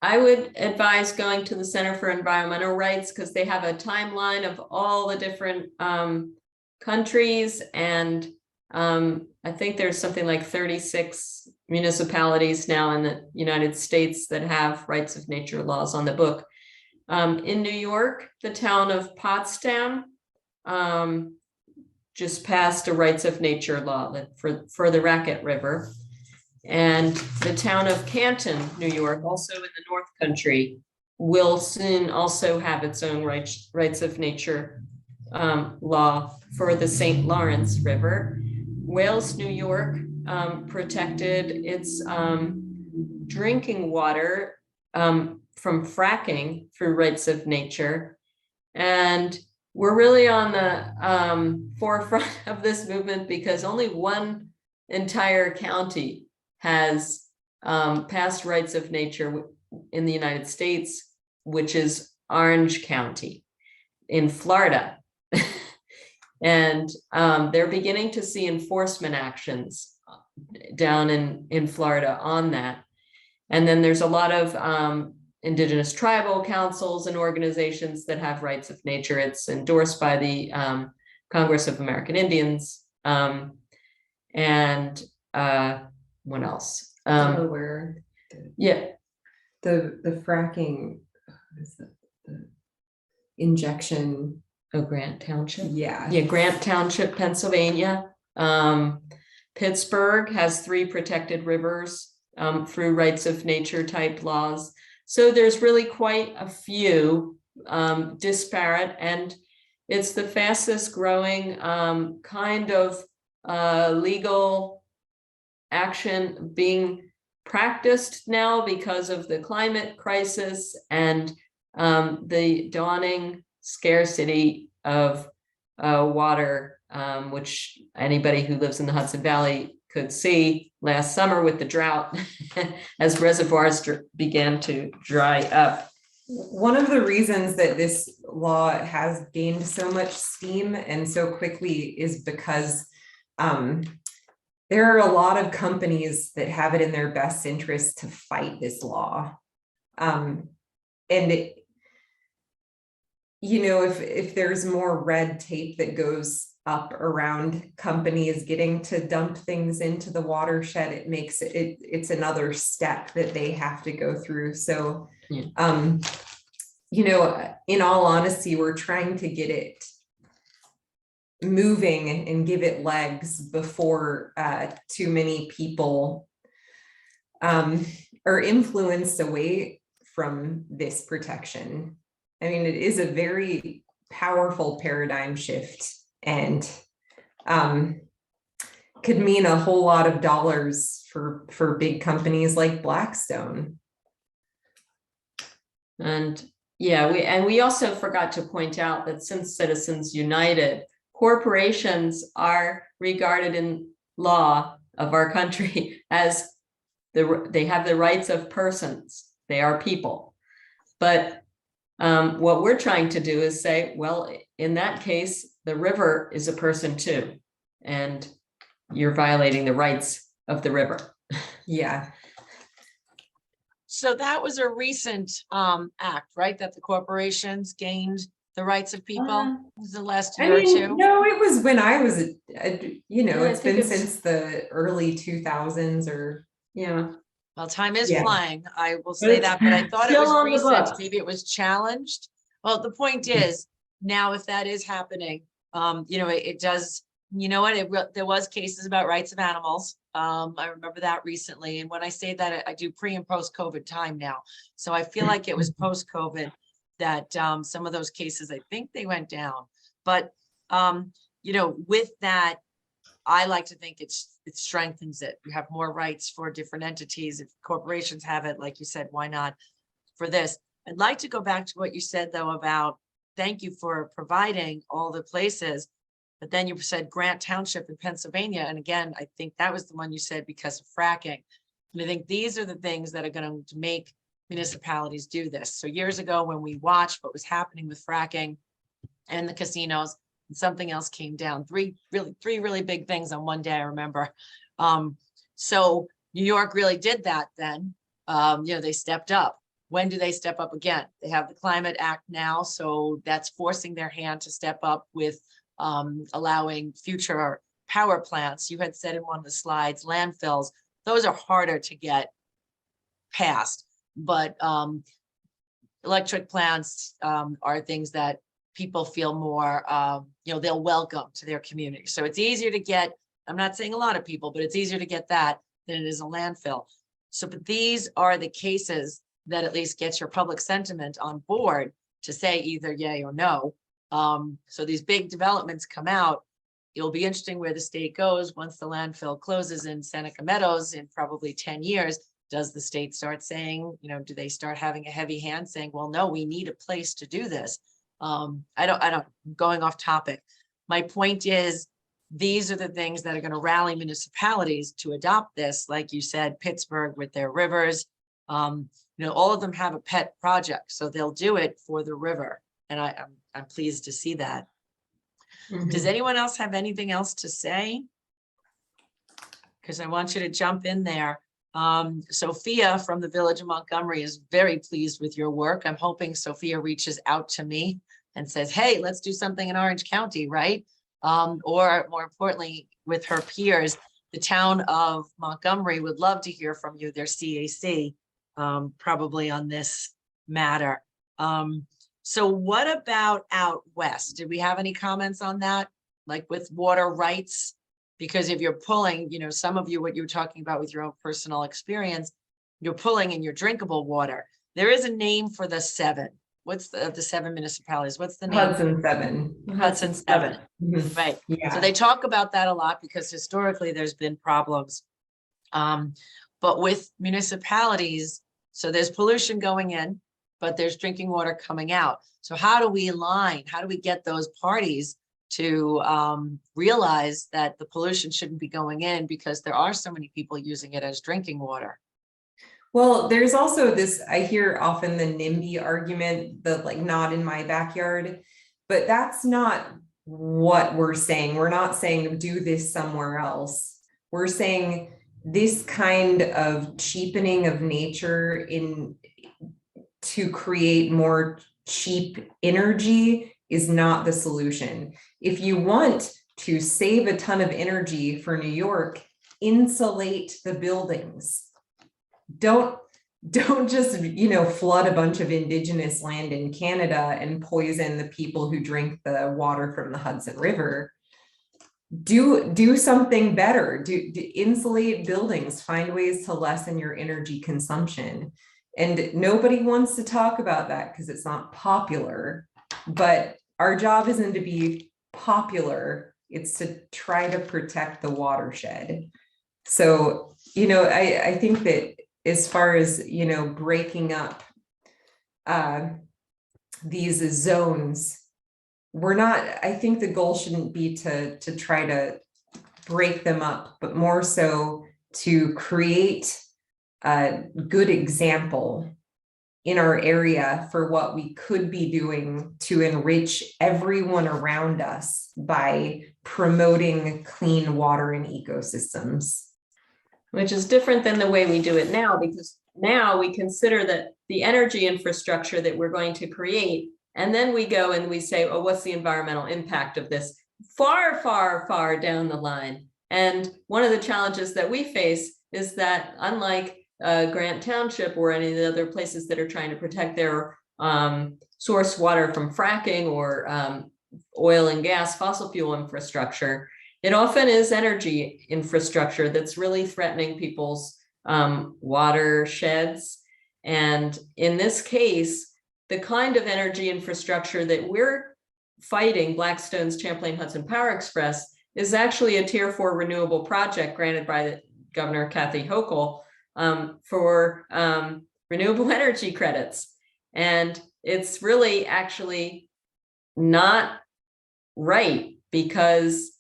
I would advise going to the Center for Environmental Rights because they have a timeline of all the different countries, and I think there's something like 36 municipalities now in the United States that have rights of nature laws on the book. In New York, the town of Potsdam just passed a rights of nature law for the Racket River. And the town of Canton, New York, also in the North Country, will soon also have its own rights of nature law for the St. Lawrence River. Wales, New York protected its drinking water from fracking through rights of nature. And we're really on the forefront of this movement because only one entire county has passed rights of nature in the United States, which is Orange County in Florida. And they're beginning to see enforcement actions down in Florida on that. And then there's a lot of indigenous tribal councils and organizations that have rights of nature. It's endorsed by the Congress of American Indians. What else? Delaware. Yeah. The fracking, the injection. Oh, Grant Township. Yeah. Yeah, Grant Township, Pennsylvania. Pittsburgh has 3 protected rivers through rights of nature type laws. So there's really quite a few disparate, and it's the fastest growing kind of legal action being practiced now because of the climate crisis and the dawning scarcity of water, which anybody who lives in the Hudson Valley could see last summer with the drought as reservoirs began to dry up. One of the reasons that this law has gained so much steam and so quickly is because there are a lot of companies that have it in their best interest to fight this law. If there's more red tape that goes up around companies getting to dump things into the watershed, it makes it's another step that they have to go through. So, Yeah. In all honesty, we're trying to get it moving and give it legs before too many people are influenced away from this protection. I mean, it is a very powerful paradigm shift and could mean a whole lot of dollars for big companies like Blackstone. And yeah, we also forgot to point out that since Citizens United, corporations are regarded in law of our country as they have the rights of persons. They are people. But what we're trying to do is say, well, in that case, the river is a person too, and you're violating the rights of the river. Yeah. So that was a recent act, right? That the corporations gained the rights of people? Uh, Was it the last I year or mean, two? no, it was when I was, Yeah, I it's think been it's- since the early 2000s or, Yeah, Well, time is Yeah. flying. I will But say it's that, but I thought it still was on the recent. books. Maybe it was challenged. Well, the point is, now if that is happening, it does, you know what, there was cases about rights of animals. I remember that recently. And when I say that, I do pre and post COVID time now. So I feel like it was post COVID that some of those cases, I think they went down. But, with that, I like to think it strengthens it. You have more rights for different entities. If corporations have it, like you said, why not for this? I'd like to go back to what you said though about thank you for providing all the places. But then you said Grant Township in Pennsylvania. And again, I think that was the one you said because of fracking. And I think these are the things that are going to make municipalities do this. So years ago, when we watched what was happening with fracking and the casinos, and something else came down, three really big things on one day, I remember. So New York really did that then. They stepped up. When do they step up again? They have the Climate Act now, so that's forcing their hand to step up with allowing future power plants. You had said in one of the slides, landfills, those are harder to get passed, but electric plants are things that people feel more, they'll welcome to their community. So it's easier to get, I'm not saying a lot of people, but it's easier to get that than it is a landfill. So, but these are the cases that at least gets your public sentiment on board to say either yay or no. So these big developments come out. It'll be interesting where the state goes once the landfill closes in Seneca Meadows in probably 10 years. Does the state start saying, do they start having a heavy hand saying, well, no, we need a place to do this? I don't, going off topic. My point is, these are the things that are going to rally municipalities to adopt this. Like you said, Pittsburgh with their rivers, all of them have a pet project, so they'll do it for the river. And I'm pleased to see that. Does anyone else have anything else to say? Because I want you to jump in there. Sophia from the Village of Montgomery is very pleased with your work. I'm hoping Sophia reaches out to me and says, hey, let's do something in Orange County, right? Or more importantly, with her peers, the town of Montgomery would love to hear from you, their CAC, probably on this matter. So what about out west? Did we have any comments on that? Like with water rights? Because if you're pulling, some of you, what you were talking about with your own personal experience, you're pulling in your drinkable water. There is a name for the 7. What's the 7 municipalities? What's the name? Hudson 7. Hudson 7. Mhm. Right. Yeah. So they talk about that a lot because historically there's been problems. But with municipalities, so there's pollution going in, but there's drinking water coming out. So how do we align? How do we get those parties to realize that the pollution shouldn't be going in because there are so many people using it as drinking water? Well, there's also this, I hear often the NIMBY argument, the like not in my backyard, but that's not what we're saying. We're not saying do this somewhere else. We're saying this kind of cheapening of nature to create more cheap energy is not the solution. If you want to save a ton of energy for New York, insulate the buildings. Don't just, flood a bunch of indigenous land in Canada and poison the people who drink the water from the Hudson River. Do something better. Do insulate buildings, find ways to lessen your energy consumption. And nobody wants to talk about that because it's not popular, but our job isn't to be popular. It's to try to protect the watershed. So, I think that as far as, breaking up these zones, I think the goal shouldn't be to try to break them up, but more so to create a good example in our area for what we could be doing to enrich everyone around us by promoting clean water and ecosystems. which is different than the way we do it now, because now we consider that the energy infrastructure that we're going to create And then we go and we say, oh, what's the environmental impact of this far, far, far down the line? And one of the challenges that we face is that unlike Grant Township or any of the other places that are trying to protect their source water from fracking or oil and gas, fossil fuel infrastructure, it often is energy infrastructure that's really threatening people's watersheds. And in this case, the kind of energy infrastructure that we're fighting, Blackstone's Champlain Hudson Power Express, is actually a Tier 4 renewable project granted by the Governor Kathy Hochul for renewable energy credits. And it's really actually not right, because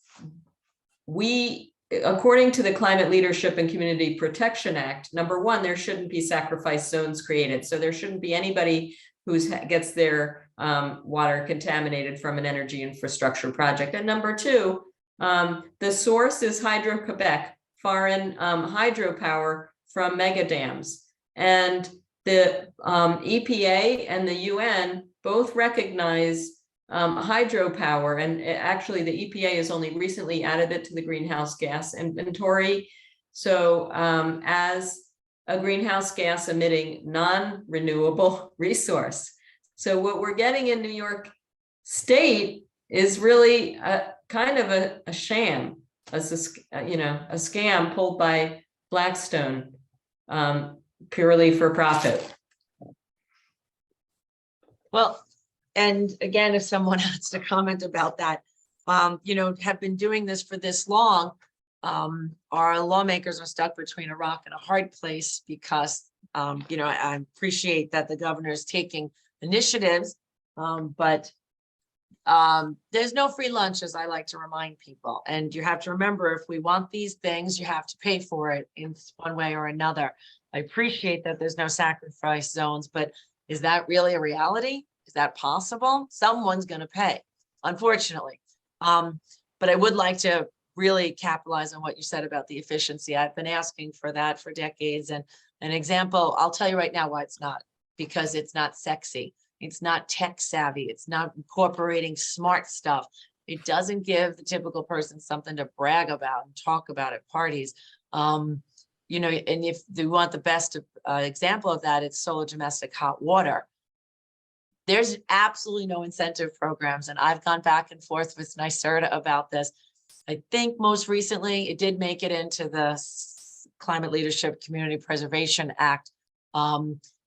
we, according to the Climate Leadership and Community Protection Act, number one, there shouldn't be sacrifice zones created. So there shouldn't be anybody who gets their water contaminated from an energy infrastructure project. And number two, the source is Hydro-Quebec, foreign hydropower from mega dams. And the EPA and the UN both recognize hydropower, and actually the EPA has only recently added it to the greenhouse gas inventory. So as a greenhouse gas emitting non-renewable resource. So what we're getting in New York State is really kind of a sham, a scam pulled by Blackstone, purely for profit. Well, and again, if someone has to comment about that, have been doing this for this long, our lawmakers are stuck between a rock and a hard place because, I appreciate that the governor is taking initiatives, but there's no free lunch, as I like to remind people. And you have to remember, if we want these things, you have to pay for it in one way or another. I appreciate that there's no sacrifice zones, but is that really a reality? Is that possible? Someone's going to pay, unfortunately. But I would like to really capitalize on what you said about the efficiency. I've been asking for that for decades. And an example, I'll tell you right now why it's not, because it's not sexy. It's not tech savvy. It's not incorporating smart stuff. It doesn't give the typical person something to brag about and talk about at parties. And if you want the best example of that, it's solar domestic hot water. There's absolutely no incentive programs. And I've gone back and forth with NYSERDA about this. I think most recently it did make it into the Climate Leadership Community Preservation Act.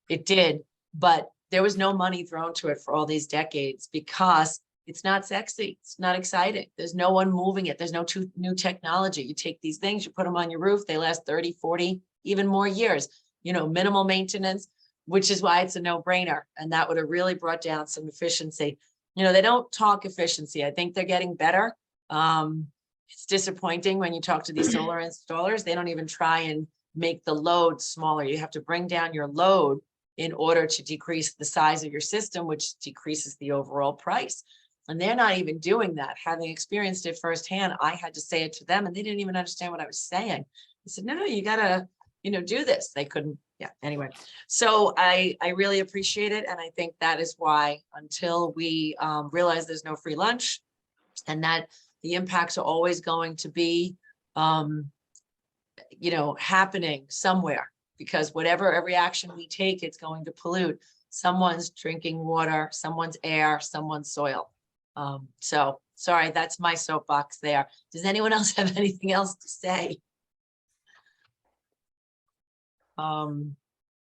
It did, but there was no money thrown to it for all these decades because it's not sexy. It's not exciting. There's no one moving it. There's no new technology. You take these things, you put them on your roof, they last 30, 40, even more years, minimal maintenance, which is why it's a no-brainer. And that would have really brought down some efficiency. They don't talk efficiency. I think they're getting better. It's disappointing when you talk to these solar installers, they don't even try and make the load smaller. You have to bring down your load in order to decrease the size of your system, which decreases the overall price. And they're not even doing that. Having experienced it firsthand, I had to say it to them and they didn't even understand what I was saying. I said, no, you gotta, do this. They couldn't. Yeah, anyway. So I really appreciate it. And I think that is why until we realize there's no free lunch and that the impacts are always going to be, happening somewhere, because every action we take, it's going to pollute someone's drinking water, someone's air, someone's soil. So sorry, that's my soapbox there. Does anyone else have anything else to say?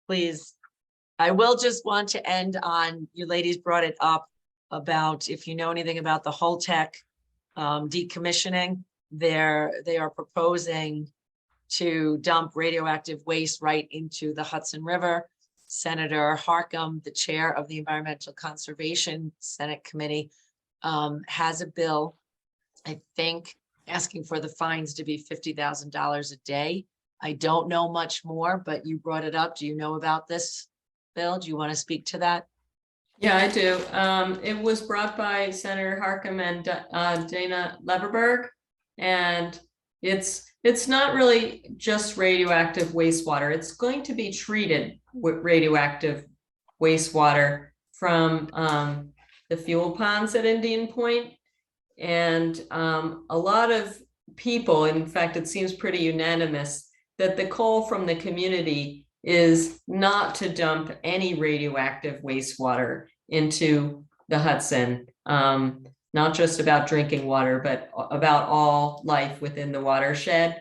Please. I will just want to end on, you ladies brought it up about if you know anything about the Holtec decommissioning, they are proposing to dump radioactive waste right into the Hudson River. Senator Harckham, the chair of the Environmental Conservation Senate Committee, has a bill, I think, asking for the fines to be $50,000 a day. I don't know much more, but you brought it up. Do you know about this bill? Do you want to speak to that? Yeah, I do. It was brought by Senator Harckham and Dana Leverberg, and it's not really just radioactive wastewater. It's going to be treated with radioactive wastewater from the fuel ponds at Indian Point. And a lot of people, in fact, it seems pretty unanimous that the call from the community is not to dump any radioactive wastewater into the Hudson. Not just about drinking water, but about all life within the watershed.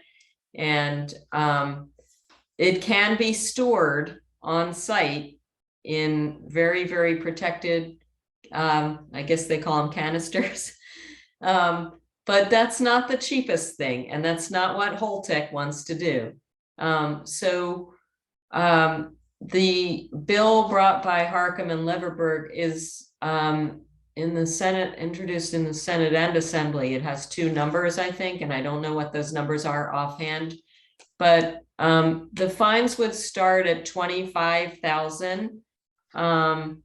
And it can be stored on site in very, very protected, I guess they call them canisters. But that's not the cheapest thing, and that's not what Holtec wants to do. The bill brought by Harcum and Leverberg is in the Senate, introduced in the Senate and Assembly. It has 2 numbers, I think, and I don't know what those numbers are offhand. But the fines would start at $25,000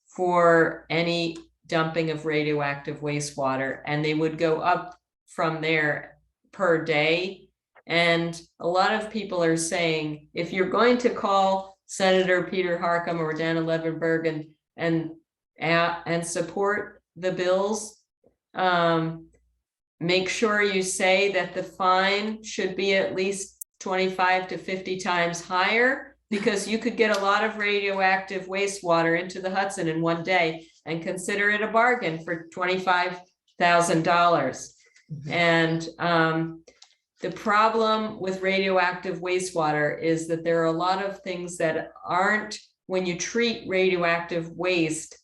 for any dumping of radioactive wastewater, and they would go up from there per day. And a lot of people are saying, if you're going to call Senator Peter Harcum or Dana Levenberg and support the bills, make sure you say that the fine should be at least 25 to 50 times higher, because you could get a lot of radioactive wastewater into the Hudson in one day, and consider it a bargain for $25,000. And the problem with radioactive wastewater is that there are a lot of things that aren't, when you treat radioactive waste,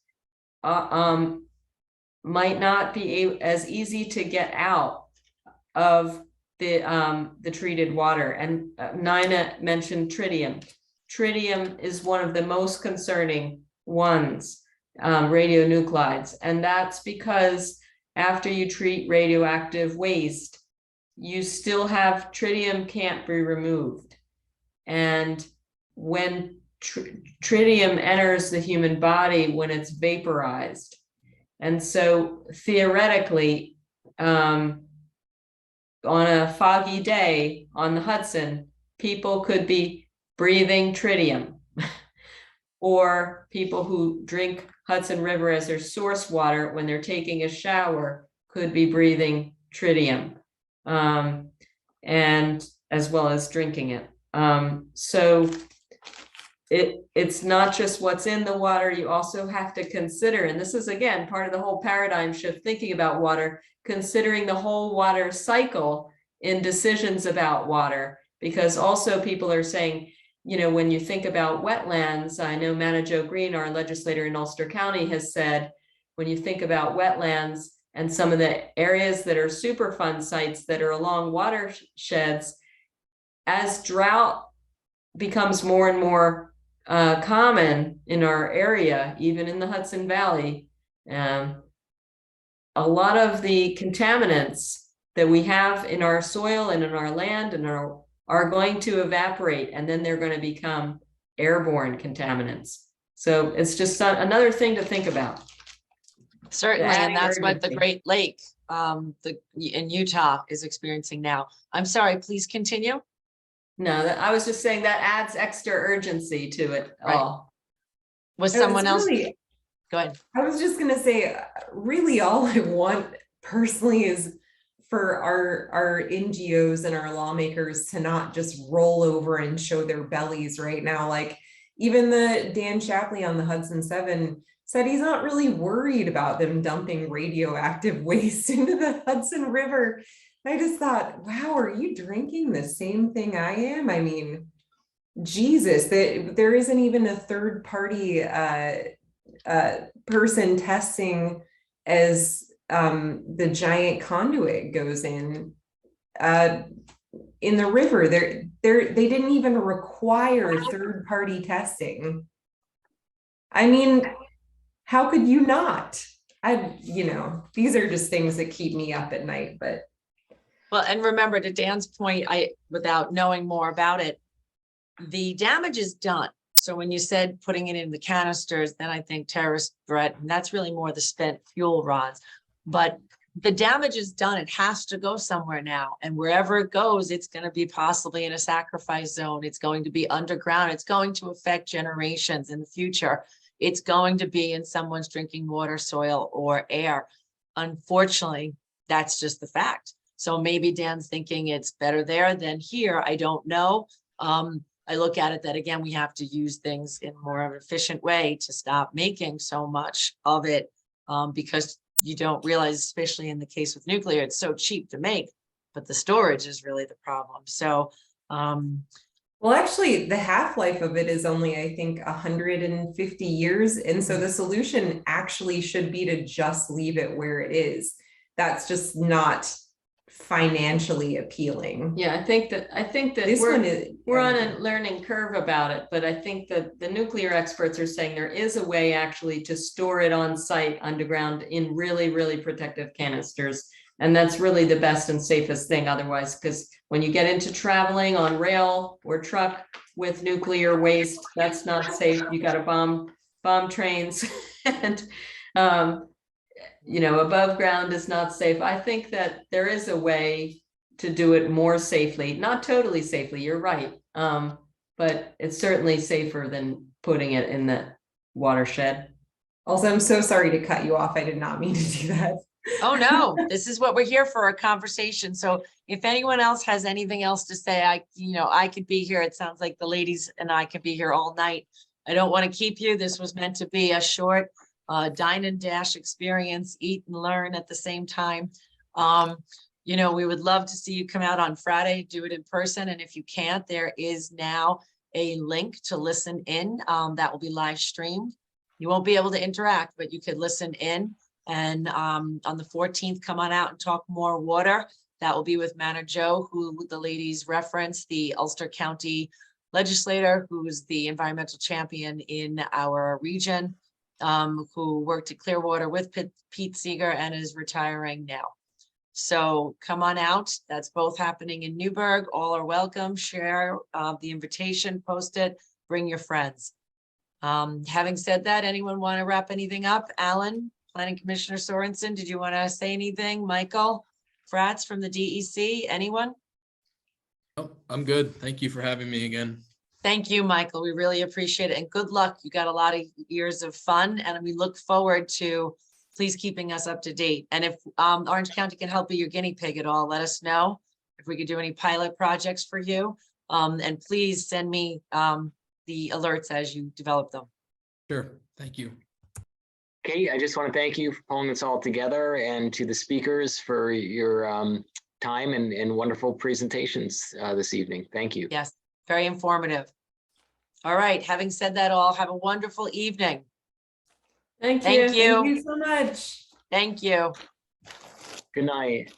might not be as easy to get out of the treated water. And Nina mentioned tritium. Tritium is one of the most concerning ones, radionuclides. And that's because after you treat radioactive waste, you still have tritium can't be removed. And when tritium enters the human body, when it's vaporized. And so theoretically, on a foggy day on the Hudson, people could be breathing tritium, or people who drink Hudson River as their source water when they're taking a shower could be breathing tritium, and as well as drinking it. So it's not just what's in the water, you also have to consider, and this is again part of the whole paradigm shift thinking about water, considering the whole water cycle in decisions about water. Because also people are saying, you know, when you think about wetlands, I know Manna Jo Green, our legislator in Ulster County, has said, when you think about wetlands and some of the areas that are Superfund sites that are along watersheds, as drought becomes more and more common in our area, even in the Hudson Valley, a lot of the contaminants that we have in our soil and in our land and are going to evaporate, and then they're going to become airborne contaminants. So it's just another thing to think about. Certainly, and that's what the urgency. Great Lake in Utah is experiencing now. I'm sorry, please continue. No, I was just saying that adds extra urgency to it Right. all. Was It was someone else? really- Go ahead. I was just gonna say, really all I want personally is for our NGOs and our lawmakers to not just roll over and show their bellies right now. Like even the Dan Shapley on the Hudson 7 said he's not really worried about them dumping radioactive waste into the Hudson River. I just thought, wow, are you drinking the same thing I am? I mean, Jesus, there isn't even a third party person testing as the giant conduit goes in the river. They didn't even require third party testing. I mean, how could you not? These are just things that keep me up at night, but. Well, and remember, to Dan's point, without knowing more about it, the damage is done. So when you said putting it in the canisters, then I think terrorist threat, and that's really more the spent fuel rods. But the damage is done. It has to go somewhere now. And wherever it goes, it's going to be possibly in a sacrifice zone. It's going to be underground. It's going to affect generations in the future. it's going to be in someone's drinking water, soil, or air. Unfortunately, that's just the fact. So maybe Dan's thinking it's better there than here. I don't know. I look at it that, again, we have to use things in more of an efficient way to stop making so much of it, because you don't realize, especially in the case with nuclear, it's so cheap to make, but the storage is really the problem. So, Well, actually, the half-life of it is only, I think, 150 years. And so the solution actually should be to just leave it where it is. That's just not financially appealing. Yeah, I think that This one we're on a learning curve about it, but I think that the nuclear experts are saying there is a way actually to store it on site underground in really, really protective canisters. And that's really the best and safest thing otherwise, because when you get into traveling on rail or truck with nuclear waste, that's not safe. You got to bomb trains and, you know, above ground is not safe. I think that there is a way to do it more safely, not totally safely, you're right. But it's certainly safer than putting it in the watershed. Also, I'm so sorry to cut you off. I did not mean to do that. oh no, this is what we're here for, a conversation. So if anyone else has anything else to say, I could be here. It sounds like the ladies and I could be here all night. I don't want to keep you. This was meant to be a short dine and dash experience, eat and learn at the same time. We would love to see you come out on Friday, do it in person. And if you can't, there is now a link to listen in that will be live streamed. You won't be able to interact, but you could listen in. And on the 14th, come on out and talk more water. That will be with Manor Joe, who the ladies referenced, the Ulster County legislator, who is the environmental champion in our region, who worked at Clearwater with Pete Seeger and is retiring now. So come on out. That's both happening in Newburgh. All are welcome. Share the invitation, post it, bring your friends. Having said that, anyone want to wrap anything up? Alan, Planning Commissioner Sorensen, did you want to say anything? Michael Fratz from the DEC, anyone? Oh, I'm good. Thank you for having me again. Thank you, Michael. We really appreciate it. And good luck. You got a lot of years of fun, and we look forward to please keeping us up to date. And if Orange County can help be your guinea pig at all, let us know if we could do any pilot projects for you. And please send me the alerts as you develop them. Sure. Thank you. Okay, I just want to thank you for pulling this all together, and to the speakers for your time and wonderful presentations this evening. Thank you. Yes, very informative. All right, having said that, all have a wonderful evening. Thank you. Thank you. Thank you so much. Thank you. Good night.